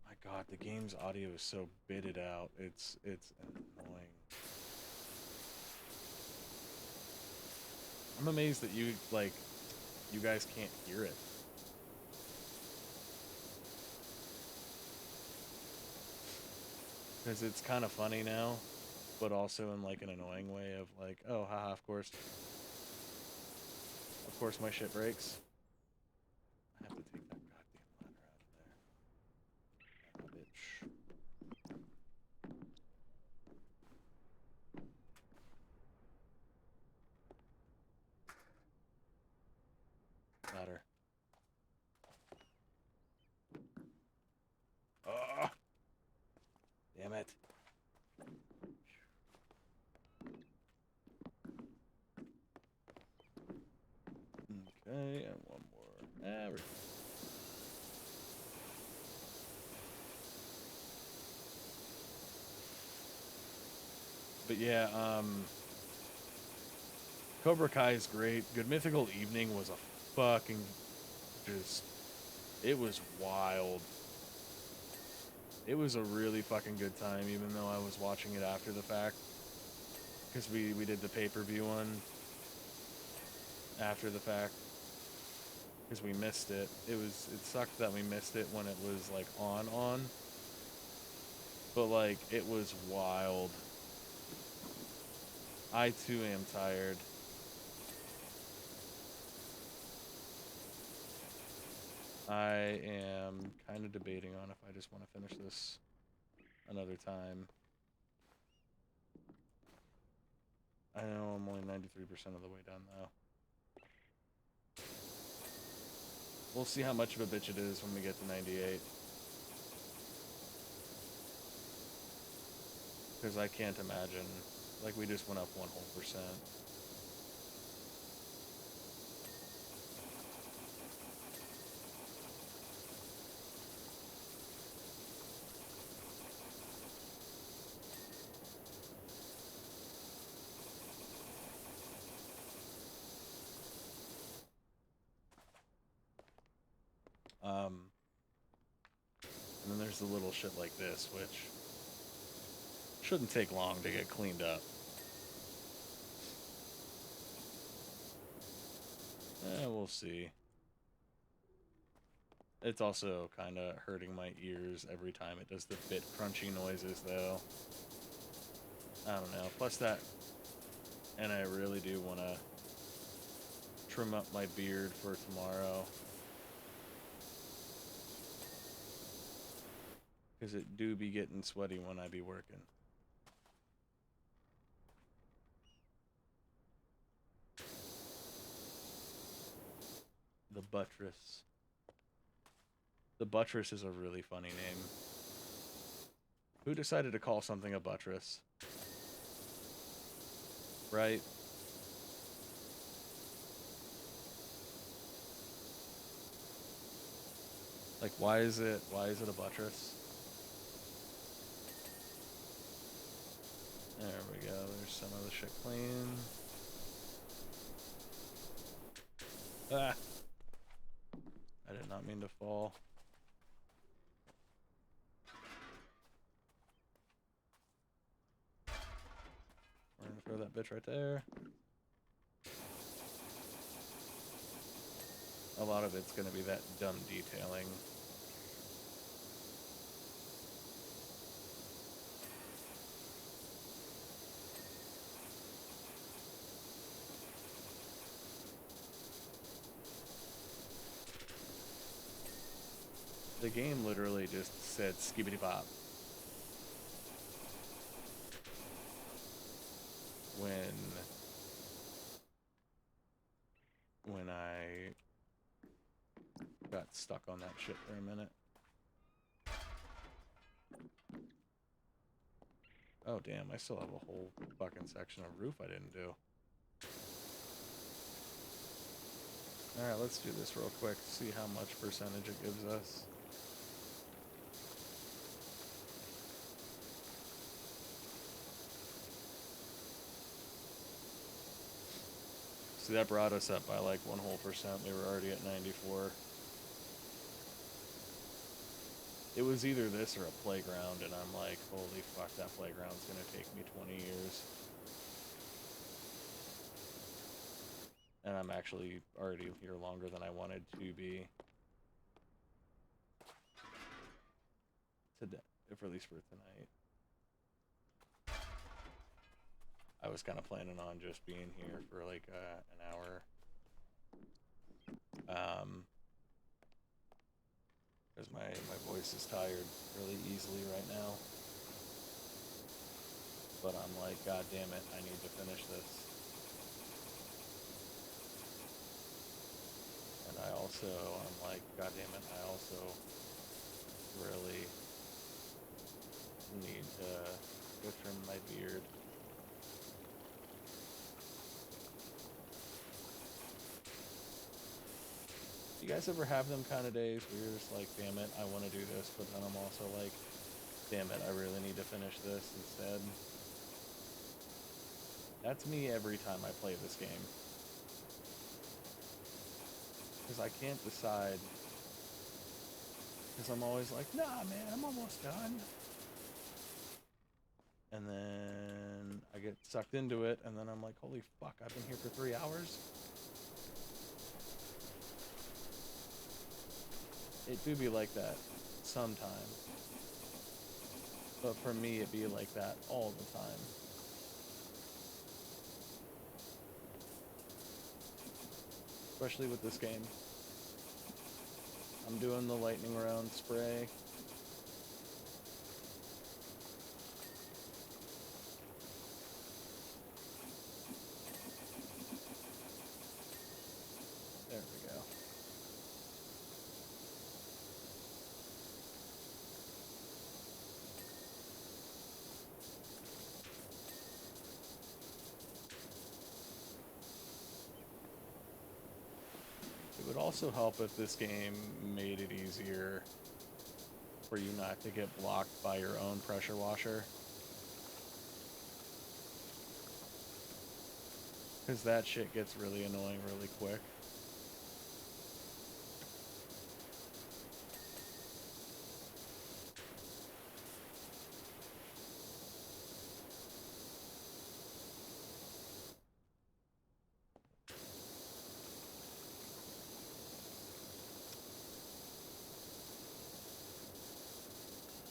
My god, the game's audio is so bitted out. It's annoying. I'm amazed that you guys can't hear it. Because it's kind of funny now, but also in like an annoying way of like, oh, haha, of course my shit breaks. I have to take that goddamn ladder out of there. Bitch. Ladder. Oh! Damn it. Okay, and one more. There we go. But yeah, Cobra Kai is great. Good Mythical Evening was a fucking it was wild. It was a really fucking good time, even though I was watching it after the fact. Because we did the pay-per-view one after the fact. Because we missed it. It sucked that we missed it when it was like on. But like, it was wild. I too am tired. I am kind of debating on if I just want to finish this another time. I know I'm only 93% of the way done though. We'll see how much of a bitch it is when we get to 98. Because I can't imagine, like, we just went up 1 whole percent. the little shit like this, which shouldn't take long to get cleaned up. We'll see. It's also kind of hurting my ears every time it does the bit crunchy noises, though. I don't know. Plus that, and I really do want to trim up my beard for tomorrow. Because it do be getting sweaty when I be working. The Buttress. The Buttress is a really funny name. Who decided to call something a buttress? Right? Like, why is it a buttress? There we go. There's some of the shit clean. Ah! I did not mean to fall. We're gonna throw that bitch right there. A lot of it's gonna be that dumb detailing. The game literally just said skibbity bop. When I got stuck on that shit for a minute. Oh damn, I still have a whole fucking section of roof I didn't do. Alright, let's do this real quick, see how much percentage it gives us. See, that brought us up by like 1 whole percent. We were already at 94. It was either this or a playground, and I'm like, holy fuck, that playground's gonna take me 20 years. And I'm actually already here longer than I wanted to be. Today, if at least for tonight. I was kind of planning on just being here for like an hour. Because my voice is tired really easily right now. But I'm like, god damn it, I need to finish this. And I'm like, god damn it, I also really need to go trim my beard. You guys ever have them kind of days where you're just like, damn it, I want to do this, but then I'm also like, damn it, I really need to finish this instead? That's me every time I play this game. Because I can't decide. Because I'm always like, nah, man, I'm almost done. And then I get sucked into it, and then I'm like, holy fuck, I've been here for 3 hours? It do be like that sometimes. But for me, it be like that all the time. Especially with this game. I'm doing the lightning round spray. There we go. It would also help if this game made it easier for you not to get blocked by your own pressure washer. Because that shit gets really annoying really quick.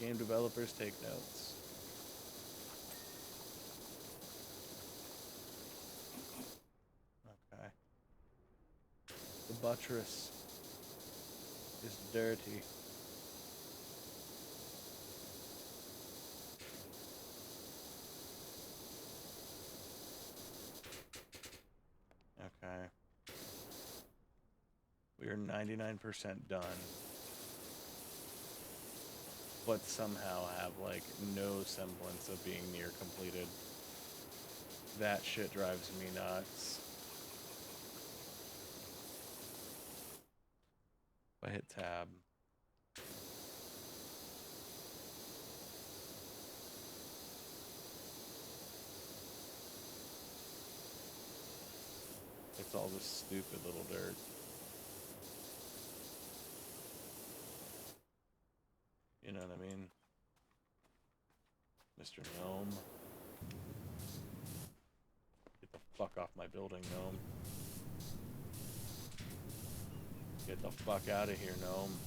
Game developers take notes. Okay. The buttress is dirty. Okay. We are 99% done. But somehow have, like, no semblance of being near completed. That shit drives me nuts. If I hit tab. It's all this stupid little dirt. You know what I mean? Mr. Gnome. Get the fuck off my building, Gnome. Get the fuck out of here, Gnome.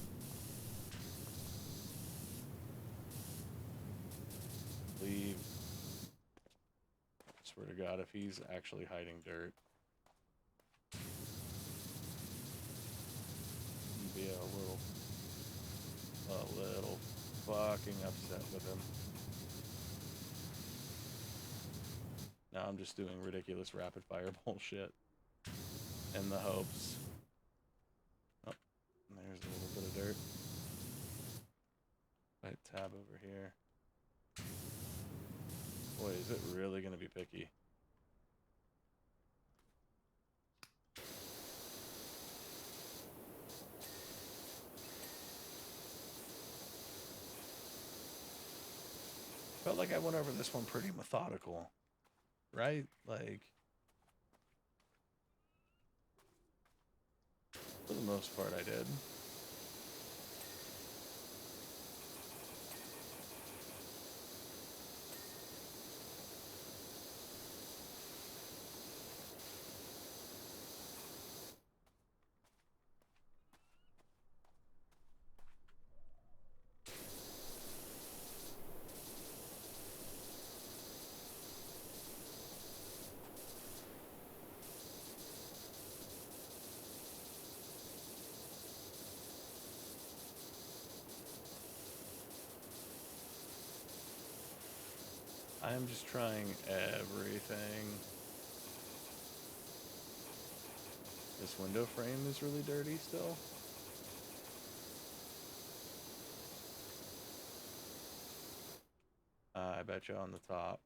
Leave. Swear to God, if he's actually hiding dirt, I'd be a little fucking upset with him. Now I'm just doing ridiculous rapid fire bullshit in the hopes. Oh, there's a little bit of dirt. Right, tab over here. Boy, is it really gonna be picky. Felt like I went over this one pretty methodical, right? Like, for the most part, I did. I am just trying everything. This window frame is really dirty still. I bet you on the top.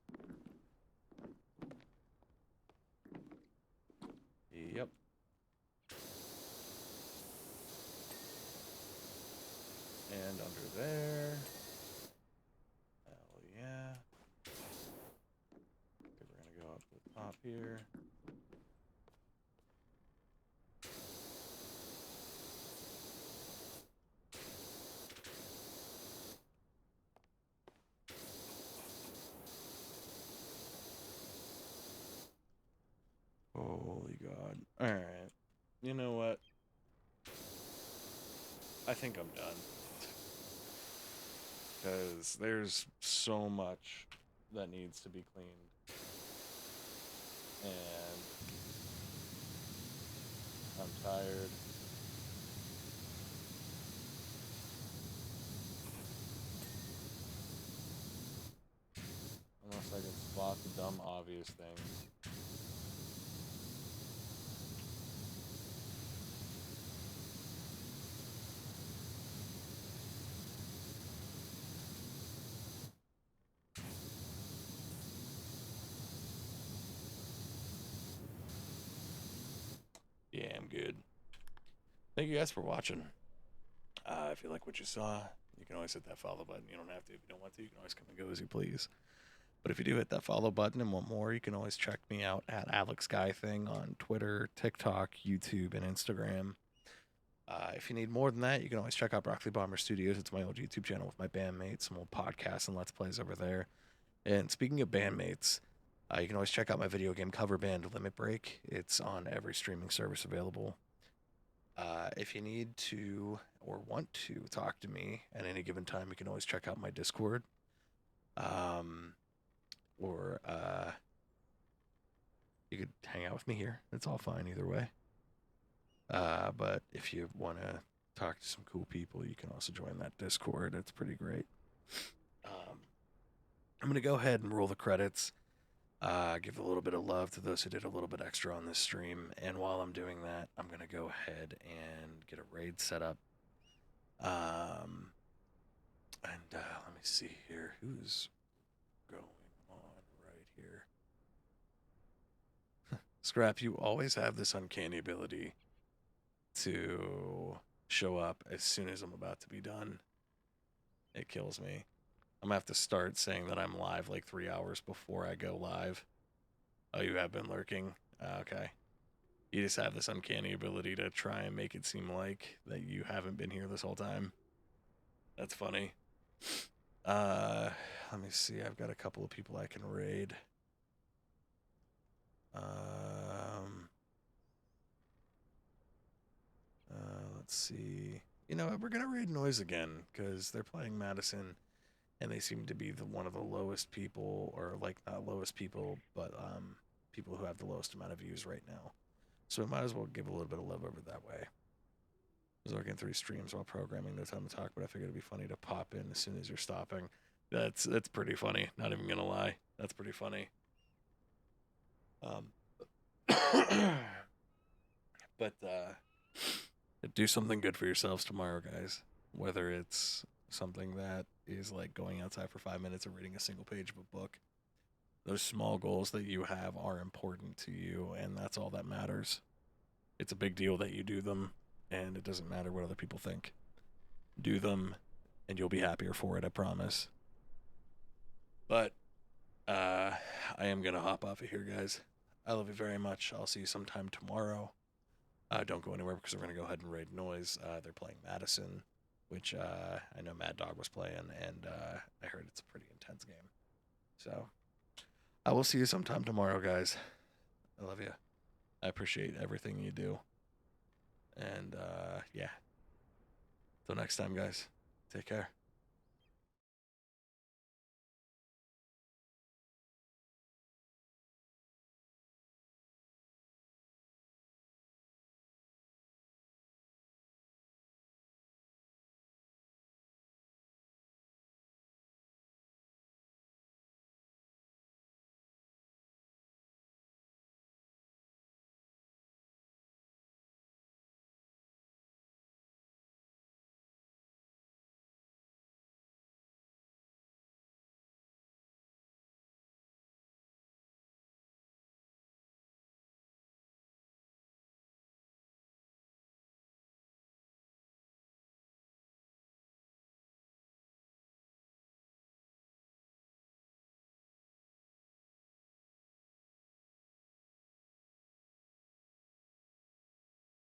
Yep. And under there. Hell yeah. Okay, we're gonna go up the top here. Holy God. Alright. You know what? I think I'm done. Because there's so much that needs to be cleaned. And I'm tired. Unless I can spot the dumb obvious things. Yeah, I'm good. Thank you guys for watching. If you like what you saw, you can always hit that follow button. You don't have to if you don't want to. You can always come and go as you please. But if you do hit that follow button and want more, you can always check me out at Alex Guy Thing on Twitter, TikTok, YouTube, and Instagram. If you need more than that, you can always check out Broccoli Bomber Studios. It's my old YouTube channel with my bandmates, some old podcasts and Let's Plays over there. And speaking of bandmates, you can always check out my video game cover band, Limit Break. It's on every streaming service available. If you need to or want to talk to me at any given time, you can always check out my Discord. Um, or you could hang out with me here. It's all fine either way. But if you want to talk to some cool people, you can also join that Discord. It's pretty great. Um, I'm going to go ahead and roll the credits. Give a little bit of love to those who did a little bit extra on this stream. And while I'm doing that, I'm going to go ahead and get a raid set up. And let me see here. Who's going on right here? Scrap, you always have this uncanny ability to show up as soon as I'm about to be done. It kills me. I'm gonna have to start saying that I'm live like 3 hours before I go live. Oh, you have been lurking? Okay. You just have this uncanny ability to try and make it seem like that you haven't been here this whole time. That's funny. Uh, Let me see. I've got a couple of people I can raid. Let's see. You know what? We're gonna raid Noise again because they're playing Madison, and they seem to be one of the lowest people, or like not lowest people, but people who have the lowest amount of views right now. So we might as well give a little bit of love over that way. I was working 3 streams while programming, no time to talk, but I figured it'd be funny to pop in as soon as you're stopping. That's pretty funny. Not even gonna lie, that's pretty funny. Um, but do something good for yourselves tomorrow, guys. Whether it's something that is like going outside for 5 minutes or reading a single page of a book. Those small goals that you have are important to you, and that's all that matters. It's a big deal that you do them, and it doesn't matter what other people think. Do them, and you'll be happier for it, I promise. But I am gonna hop off of here, guys. I love you very much. I'll see you sometime tomorrow. Don't go anywhere because we're gonna go ahead and raid Noise. They're playing Madison, which I know Mad Dog was playing, and I heard it's a pretty intense game. So I will see you sometime tomorrow, guys. I love you. I appreciate everything you do. And yeah. Till next time, guys. Take care.